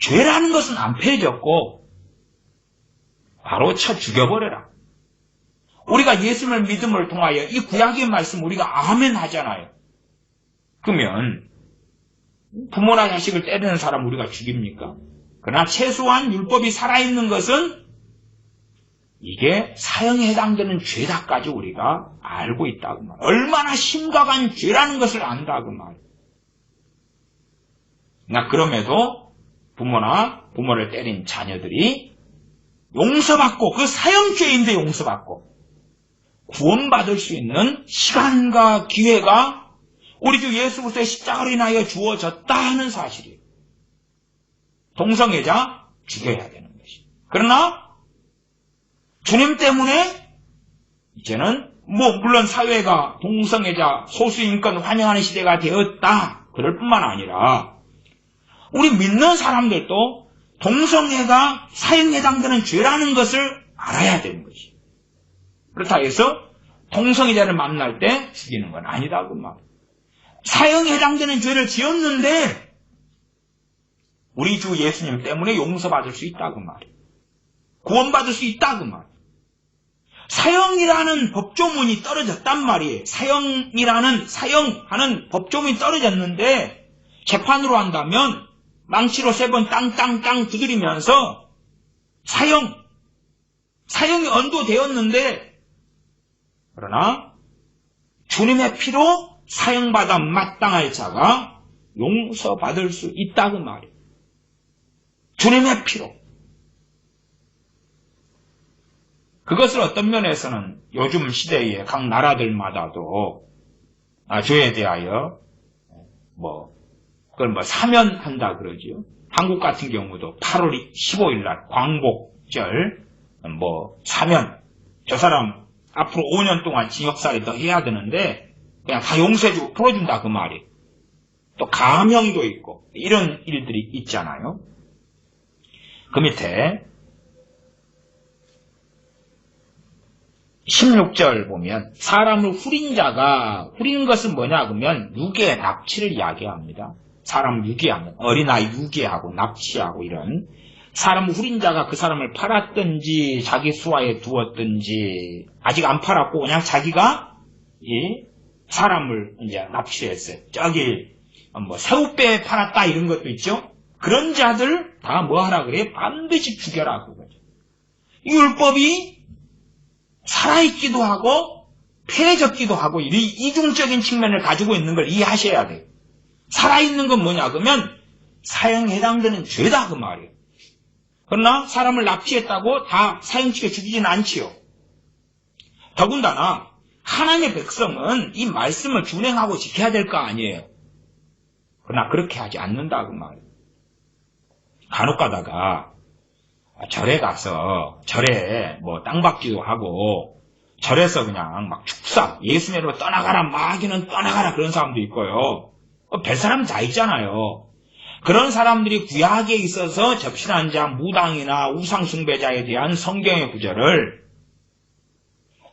죄라는 것은 안 폐해졌고 바로 쳐 죽여버려라. 우리가 예수님을 믿음을 통하여 이 구약의 말씀 우리가 아멘 하잖아요. 그러면 부모나 자식을 때리는 사람 우리가 죽입니까? 그러나 최소한 율법이 살아있는 것은 이게 사형에 해당되는 죄다까지 우리가 알고 있다고 말이에요. 얼마나 심각한 죄라는 것을 안다고 말이에요. 그럼에도 부모를 때린 자녀들이 용서받고 그 사형죄인데 용서받고 구원받을 수 있는 시간과 기회가 우리 주 예수 그리스도의 십자가로 인하여 주어졌다 하는 사실이에요. 동성애자 죽여야 되는 것이. 그러나 주님 때문에 이제는 물론 사회가 동성애자 소수인권 환영하는 시대가 되었다. 그럴 뿐만 아니라 우리 믿는 사람들도 동성애가 사형에 해당되는 죄라는 것을 알아야 되는 것이. 그렇다 해서 동성애자를 만날 때 죽이는 건 아니다 그 말. 사형에 해당되는 죄를 지었는데 우리 주 예수님 때문에 용서받을 수 있다 그 말이에요. 구원받을 수 있다 그 말이에요. 사형이라는 법조문이 떨어졌단 말이에요. 사형하는 법조문이 떨어졌는데 재판으로 한다면 망치로 3번 땅땅땅 두드리면서 사형이 언도되었는데 그러나 주님의 피로 사형받아 마땅할 자가 용서받을 수 있다 그 말이에요. 주님의 피로. 그것을 어떤 면에서는 요즘 시대에 각 나라들마다도 죄에 대하여 그걸 사면한다 그러지요. 한국 같은 경우도 8월 15일 날 광복절 사면. 저 사람 앞으로 5년 동안 징역살이 더 해야 되는데 그냥 다 용서해주고 풀어준다 그 말이. 또 감형도 있고 이런 일들이 있잖아요. 그 밑에 16절 보면 사람을 후린 것은 뭐냐 그러면 유괴, 납치를 이야기합니다. 사람을 유괴하는, 어린아이 유괴하고 납치하고 이런 사람을 후린 자가 그 사람을 팔았든지 자기 수하에 두었든지 아직 안 팔았고 그냥 자기가 이 사람을 이제 납치했어요. 저기 새우뼈에 팔았다 이런 것도 있죠. 그런 자들 다 뭐하라 그래? 반드시 죽여라 그거죠. 이 율법이 살아있기도 하고 폐해졌기도 하고 이중적인 측면을 가지고 있는 걸 이해하셔야 돼요. 살아있는 건 뭐냐 그러면 사형에 해당되는 죄다 그 말이에요. 그러나 사람을 납치했다고 다 사형치게 죽이진 않지요. 더군다나 하나님의 백성은 이 말씀을 준행하고 지켜야 될 거 아니에요. 그러나 그렇게 하지 않는다 그 말이에요. 간혹 가다가 절에 가서 절에 뭐 땅박기도 하고 절에서 그냥 막 축사 예수님으로 떠나가라 마귀는 떠나가라 그런 사람도 있고요. 별 사람 다 있잖아요. 그런 사람들이 구약에 있어서 접신한 자, 무당이나 우상숭배자에 대한 성경의 구절을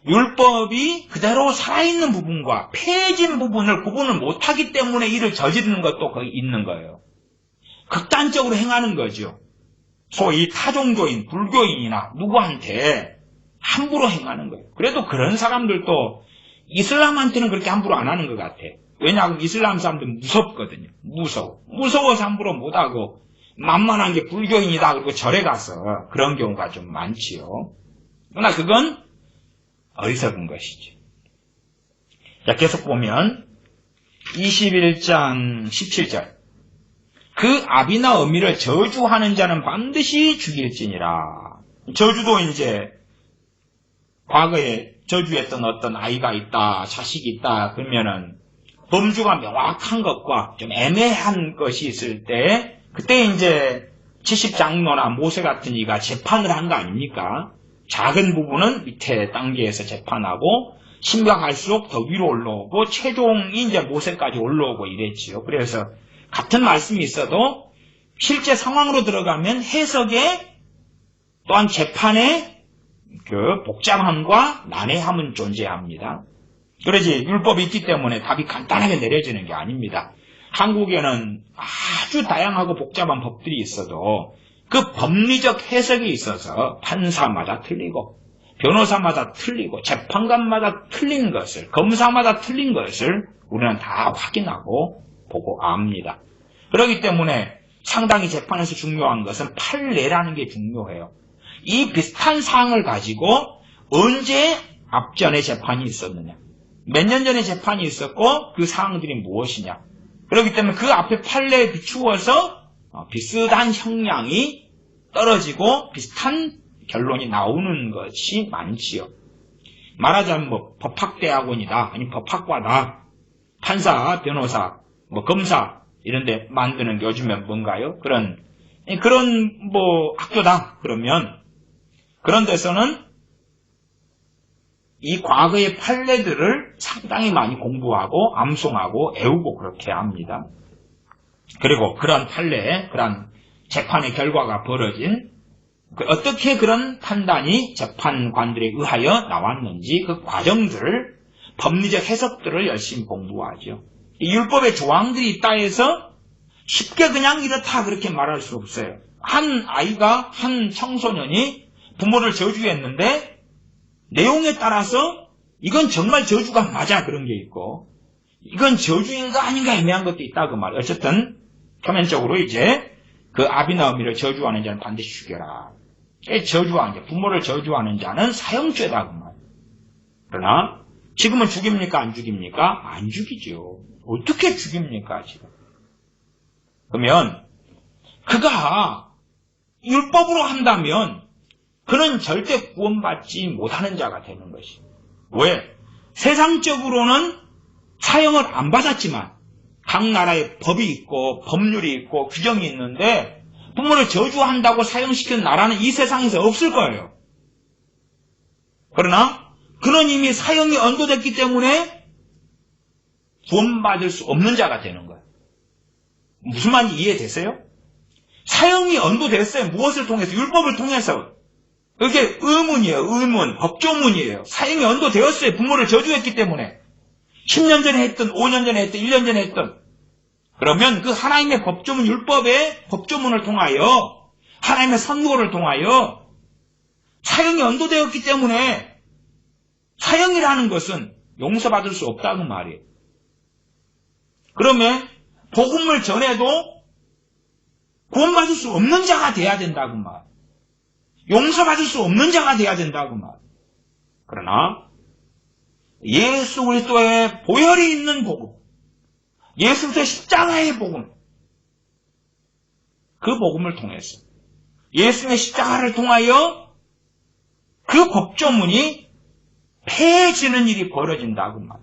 율법이 그대로 살아있는 부분과 폐해진 부분을 구분을 못하기 때문에 이를 저지르는 것도 거의 있는 거예요. 극단적으로 행하는 거죠. 소위 타종교인, 불교인이나 누구한테 함부로 행하는 거예요. 그래도 그런 사람들도 이슬람한테는 그렇게 함부로 안 하는 것 같아. 왜냐하면 이슬람 사람들은 무섭거든요. 무서워서 함부로 못하고 만만한 게 불교인이다 그리고 절에 가서 그런 경우가 좀 많지요. 그러나 그건 어리석은 것이죠. 자, 계속 보면 21장 17절 그 아비나 어미를 저주하는 자는 반드시 죽일지니라. 저주도 이제 과거에 저주했던 어떤 아이가 있다, 자식이 있다 그러면은 범주가 명확한 것과 좀 애매한 것이 있을 때 그때 이제 70장로나 모세 같은 이가 재판을 한 거 아닙니까? 작은 부분은 밑에 단계에서 재판하고 심각할수록 더 위로 올라오고 최종이 이제 모세까지 올라오고 이랬지요. 그래서 같은 말씀이 있어도 실제 상황으로 들어가면 해석에 또한 재판에 그 복잡함과 난해함은 존재합니다. 그러지 율법이 있기 때문에 답이 간단하게 내려지는 게 아닙니다. 한국에는 아주 다양하고 복잡한 법들이 있어도 그 법리적 해석이 있어서 판사마다 틀리고 변호사마다 틀리고 재판관마다 틀린 것을 검사마다 틀린 것을 우리는 다 확인하고 보고 압니다. 그렇기 때문에 상당히 재판에서 중요한 것은 판례라는 게 중요해요. 이 비슷한 사항을 가지고 언제 앞전에 재판이 있었느냐 몇 년 전에 재판이 있었고 그 사항들이 무엇이냐 그렇기 때문에 그 앞에 판례에 비추어서 비슷한 형량이 떨어지고 비슷한 결론이 나오는 것이 많지요. 말하자면 뭐 법학대학원이다 아니 법학과다 판사, 변호사, 뭐 검사 이런 데 만드는 게 요즘엔 뭔가요? 그런 뭐 학교다 그러면 그런 데서는 이 과거의 판례들을 상당히 많이 공부하고 암송하고 외우고 그렇게 합니다. 그리고 그런 판례, 그런 재판의 결과가 벌어진 어떻게 그런 판단이 재판관들에 의하여 나왔는지 그 과정들을 법리적 해석들을 열심히 공부하죠. 이 율법의 조항들이 있다 해서 쉽게 그냥 이렇다 그렇게 말할 수 없어요. 한 아이가 한 청소년이 부모를 저주했는데 내용에 따라서 이건 정말 저주가 맞아 그런 게 있고 이건 저주인가 아닌가 애매한 것도 있다 그 말이에요. 어쨌든 표면적으로 이제 그 아비나 어미를 저주하는 자는 반드시 죽여라. 저주하는 자, 부모를 저주하는 자는 사형죄다 그 말이에요. 그러나 지금은 죽입니까 안 죽입니까? 안 죽이죠. 어떻게 죽입니까 지금? 그러면 그가 율법으로 한다면 그는 절대 구원받지 못하는 자가 되는 것이. 왜? 세상적으로는 사형을 안 받았지만 각 나라에 법이 있고 법률이 있고 규정이 있는데 부모를 저주한다고 사형시키는 나라는 이 세상에서 없을 거예요. 그러나 그는 이미 사형이 언도됐기 때문에 구원받을 수 없는 자가 되는 거예요. 무슨 말인지 이해되세요? 사형이 언도됐어요. 무엇을 통해서? 율법을 통해서. 이게 의문이에요. 의문, 법조문이에요. 사형이 언도되었어요. 부모를 저주했기 때문에. 10년 전에 했던, 5년 전에 했던, 1년 전에 했던. 그러면 그 하나님의 법조문, 율법의 법조문을 통하여 하나님의 선고를 통하여 사형이 언도되었기 때문에 사형이라는 것은 용서받을 수 없다는 말이에요. 그러면 복음을 전해도 구원받을 수 없는 자가 돼야 된다고 말. 용서받을 수 없는 자가 돼야 된다고 말. 그러나 예수 그리스도의 보혈이 있는 복음, 예수 그리스도의 십자가의 복음, 그 복음을 통해서 예수님의 십자가를 통하여 그 법조문이 폐해지는 일이 벌어진다 그 말.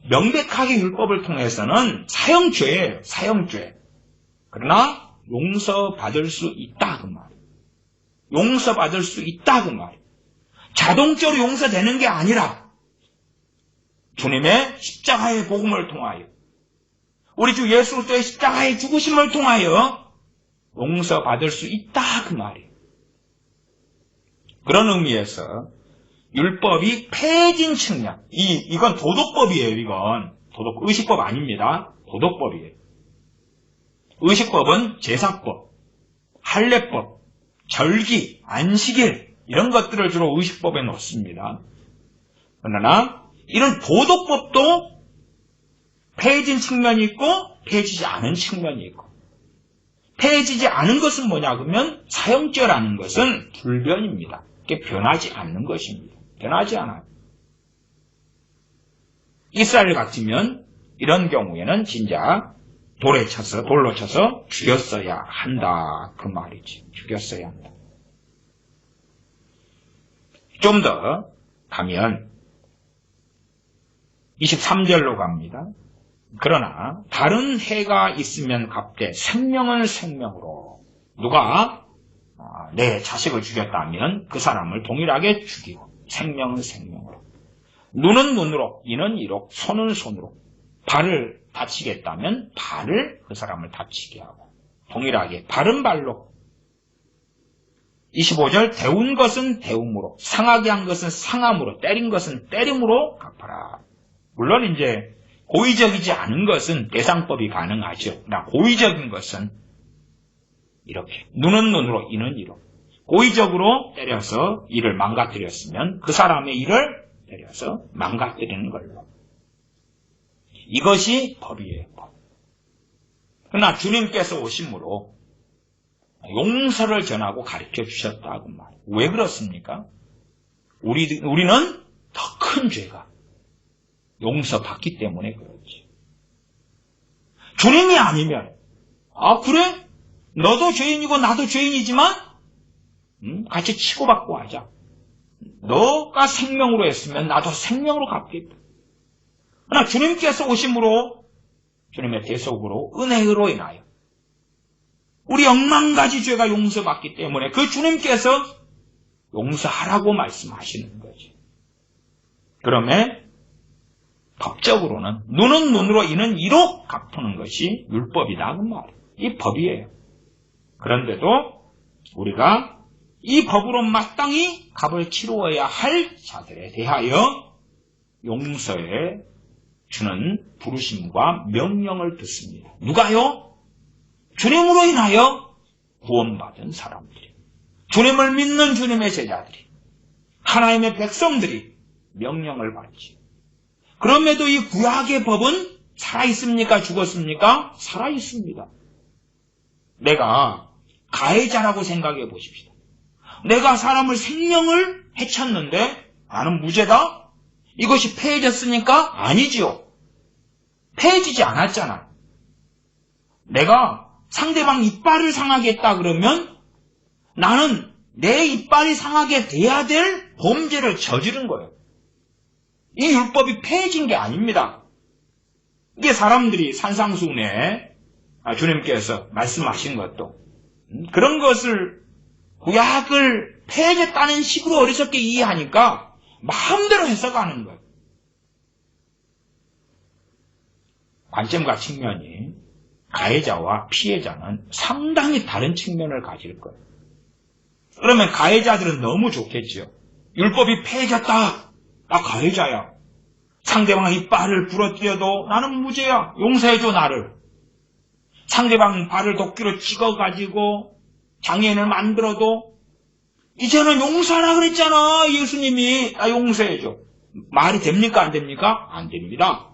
명백하게 율법을 통해서는 사형죄예요. 사형죄. 그러나 용서받을 수 있다 그 말. 용서받을 수 있다 그 말. 자동적으로 용서되는 게 아니라 주님의 십자가의 복음을 통하여 우리 주 예수 그리스도의 십자가의 죽으심을 통하여 용서받을 수 있다 그 말이에요. 그런 의미에서 율법이 폐해진 측면, 이건 도덕법이에요. 이건 의식법 아닙니다. 도덕법이에요. 의식법은 제사법, 할례법, 절기, 안식일 이런 것들을 주로 의식법에 놓습니다. 그러나 이런 도덕법도 폐해진 측면이 있고 폐해지지 않은 측면이 있고, 폐해지지 않은 것은 뭐냐 그러면 사형죄라는 것은 불변입니다. 그게 변하지 않는 것입니다. 변하지 않아요. 이스라엘 같으면 이런 경우에는 진짜 돌로 쳐서 죽였어야 한다 그 말이지. 죽였어야 한다. 좀 더 가면 23절로 갑니다. 그러나 다른 해가 있으면 갚되 생명은 생명으로, 누가 내 자식을 죽였다면 그 사람을 동일하게 죽이고, 생명은 생명으로, 눈은 눈으로, 이는 이로, 손은 손으로, 발을 다치겠다면 발을 그 사람을 다치게 하고, 동일하게 바른 발로. 25절 대운 것은 대움으로, 상하게 한 것은 상함으로, 때린 것은 때림으로 갚아라. 물론 이제 고의적이지 않은 것은 배상법이 가능하죠. 그러나 고의적인 것은 이렇게 눈은 눈으로, 이는 이로, 고의적으로 때려서 일을 망가뜨렸으면 그 사람의 일을 때려서 망가뜨리는 걸로. 이것이 법이에요. 법. 그러나 주님께서 오심으로 용서를 전하고 가르쳐 주셨다고 말이에요. 왜 그렇습니까? 우리는 더 큰 죄가 용서받기 때문에 그렇지. 주님이 아니면, 그래? 너도 죄인이고 나도 죄인이지만 같이 치고받고 하자. 너가 생명으로 했으면 나도 생명으로 갚겠다. 그러나 주님께서 오심으로, 주님의 대속으로, 은혜로 인하여 우리 억만가지 죄가 용서받기 때문에 그 주님께서 용서하라고 말씀하시는 거죠. 그러면 법적으로는 눈은 눈으로, 이는 이로 갚는 것이 율법이다 그 말이에요. 이 법이에요. 그런데도 우리가 이 법으로 마땅히 값을 치루어야 할 자들에 대하여 용서해 주는 부르심과 명령을 듣습니다. 누가요? 주님으로 인하여 구원받은 사람들이, 주님을 믿는 주님의 제자들이, 하나님의 백성들이 명령을 받지. 그럼에도 이 구약의 법은 살아있습니까? 죽었습니까? 살아있습니다. 내가 가해자라고 생각해 보십시다. 내가 사람을 생명을 해쳤는데 나는 무죄다? 이것이 폐해졌습니까? 아니지요. 폐해지지 않았잖아. 내가 상대방 이빨을 상하게 했다 그러면 나는 내 이빨이 상하게 돼야 될 범죄를 저지른 거예요. 이 율법이 폐해진 게 아닙니다. 이게 사람들이 산상수훈에 주님께서 말씀하신 것도 그런 것을 구약을 폐해졌다는 식으로 어리석게 이해하니까 마음대로 해석하는 거예요. 관점과 측면이 가해자와 피해자는 상당히 다른 측면을 가질 거예요. 그러면 가해자들은 너무 좋겠지요. 율법이 폐해졌다. 나 가해자야. 상대방 이빨을 부러뜨려도 나는 무죄야. 용서해줘 나를. 상대방 발을 도끼로 찍어가지고 장애인을 만들어도 이제는 용서하라 그랬잖아. 예수님이 나 용서해줘. 말이 됩니까? 안 됩니까? 안 됩니다.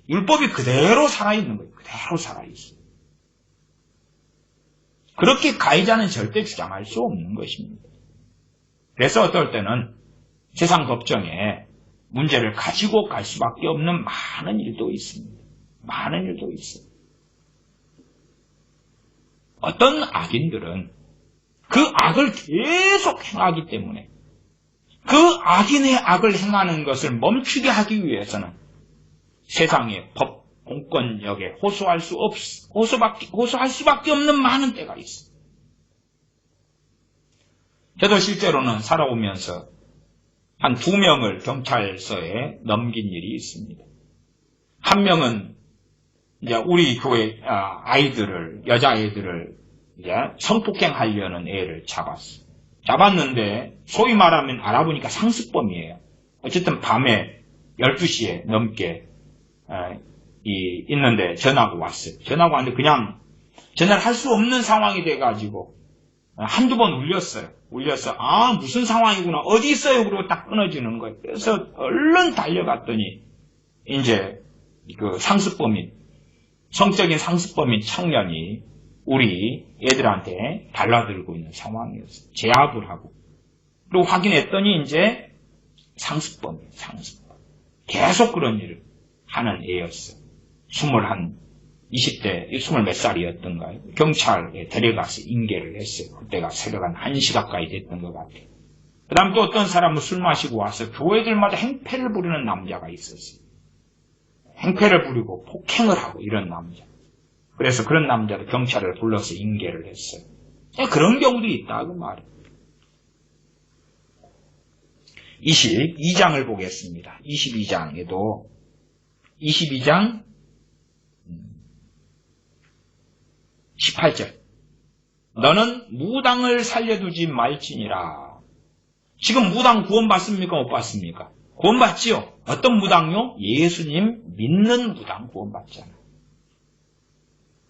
율법이 그대로 살아있는 거예요. 그대로 살아있어요. 그렇게 가해자는 절대 주장할 수 없는 것입니다. 그래서 어떨 때는 세상 법정에 문제를 가지고 갈 수밖에 없는 많은 일도 있습니다. 많은 일도 있어요. 어떤 악인들은 그 악을 계속 행하기 때문에 그 악인의 악을 행하는 것을 멈추게 하기 위해서는 세상의 법, 공권력에 호소할 수밖에 없는 많은 때가 있어. 저도 실제로는 살아오면서 한 2명을 경찰서에 넘긴 일이 있습니다. 한 명은 이제 우리 교회 아이들을, 여자아이들을 이제 성폭행하려는 애를 잡았어. 잡았는데 소위 말하면 알아보니까 상습범이에요. 어쨌든 밤에 12시에 넘게 있는데 전화가 왔어요. 전화가 왔는데 그냥 전화를 할 수 없는 상황이 돼가지고 한두 번 울렸어요. 울려서 무슨 상황이구나. 어디 있어요? 그러고 딱 끊어지는 거예요. 그래서 얼른 달려갔더니 이제 그 상습범인, 성적인 상습범인 청년이 우리 애들한테 달라들고 있는 상황이었어요. 제압을 하고. 그리고 확인했더니 이제 상습범이에요. 상습범. 계속 그런 일을 하는 애였어요. 20대, 20몇 살이었던가요? 경찰에 데려가서 인계를 했어요. 그때가 새벽 한 1시 가까이 됐던 것 같아요. 그 다음 또 어떤 사람은 술 마시고 와서 교회들마다 행패를 부리는 남자가 있었어요. 행패를 부리고 폭행을 하고 이런 남자. 그래서 그런 남자도 경찰을 불러서 인계를 했어요. 그런 경우도 있다 그 말이에요. 22장을 보겠습니다. 22장에도 22장 18절 너는 무당을 살려두지 말지니라. 지금 무당 구원받습니까? 못 받습니까? 구원받지요. 어떤 무당요? 예수님 믿는 무당 구원받잖아요.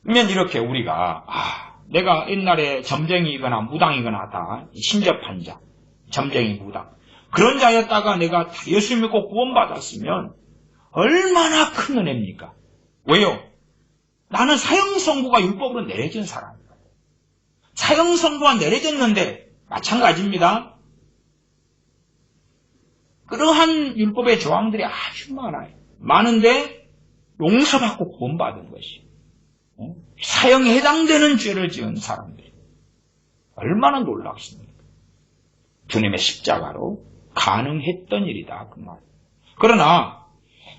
그러면 이렇게 우리가 내가 옛날에 점쟁이거나 무당이거나 다 신접한 자, 점쟁이 무당 그런 자였다가 내가 예수 믿고 구원받았으면 얼마나 큰 은혜입니까? 왜요? 나는 사형선고가 율법으로 내려진 사람이에요. 사형선고가 내려졌는데 마찬가지입니다. 그러한 율법의 조항들이 아주 많아요. 많은데 용서받고 구원받은 것이 사형에 해당되는 죄를 지은 사람들이 얼마나 놀랍습니까? 주님의 십자가로 가능했던 일이다 그 말. 그러나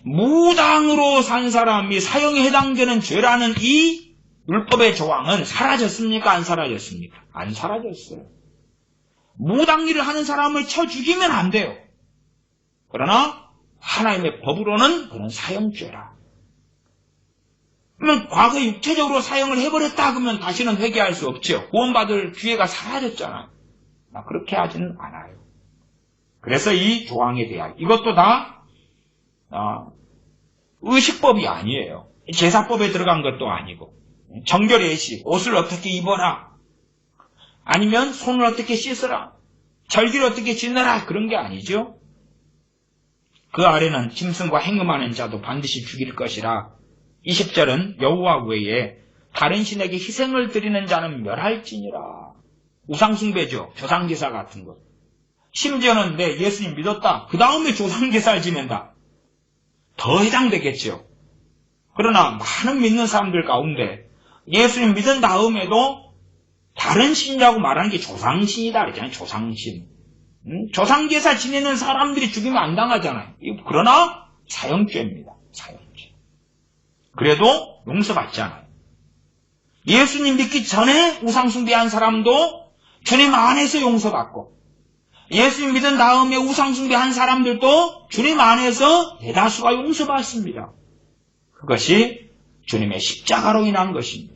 무당으로 산 사람이 사형에 해당되는 죄라는 이 율법의 조항은 사라졌습니까? 안 사라졌습니까? 안 사라졌어요. 무당 일을 하는 사람을 쳐 죽이면 안 돼요. 그러나 하나님의 법으로는 그런 사형죄라. 그러면 과거에 육체적으로 사형을 해버렸다 그러면 다시는 회개할 수 없죠. 구원받을 기회가 사라졌잖아요. 그렇게 하지는 않아요. 그래서 이 조항에 대한 이것도 다 의식법이 아니에요. 제사법에 들어간 것도 아니고 정결예식, 옷을 어떻게 입어라 아니면 손을 어떻게 씻어라 절기를 어떻게 지내라 그런 게 아니죠. 그 아래는 짐승과 행음하는 자도 반드시 죽일 것이라. 20절은 여호와 외에 다른 신에게 희생을 드리는 자는 멸할지니라. 우상숭배죠. 조상제사 같은 것. 심지어는 내 예수님 믿었다. 그 다음에 조상제사를 지낸다. 더 해당되겠죠. 그러나 많은 믿는 사람들 가운데 예수님 믿은 다음에도 다른 신이라고 말하는 게 조상신이다 그러잖아요. 조상신. 조상제사 지내는 사람들이 죽이면 안 당하잖아요. 그러나 사형죄입니다. 사형죄. 그래도 용서받지 않아요. 예수님 믿기 전에 우상숭배한 사람도 주님 안에서 용서받고 예수님 믿은 다음에 우상숭배한 사람들도 주님 안에서 대다수가 용서받습니다. 그것이 주님의 십자가로 인한 것입니다.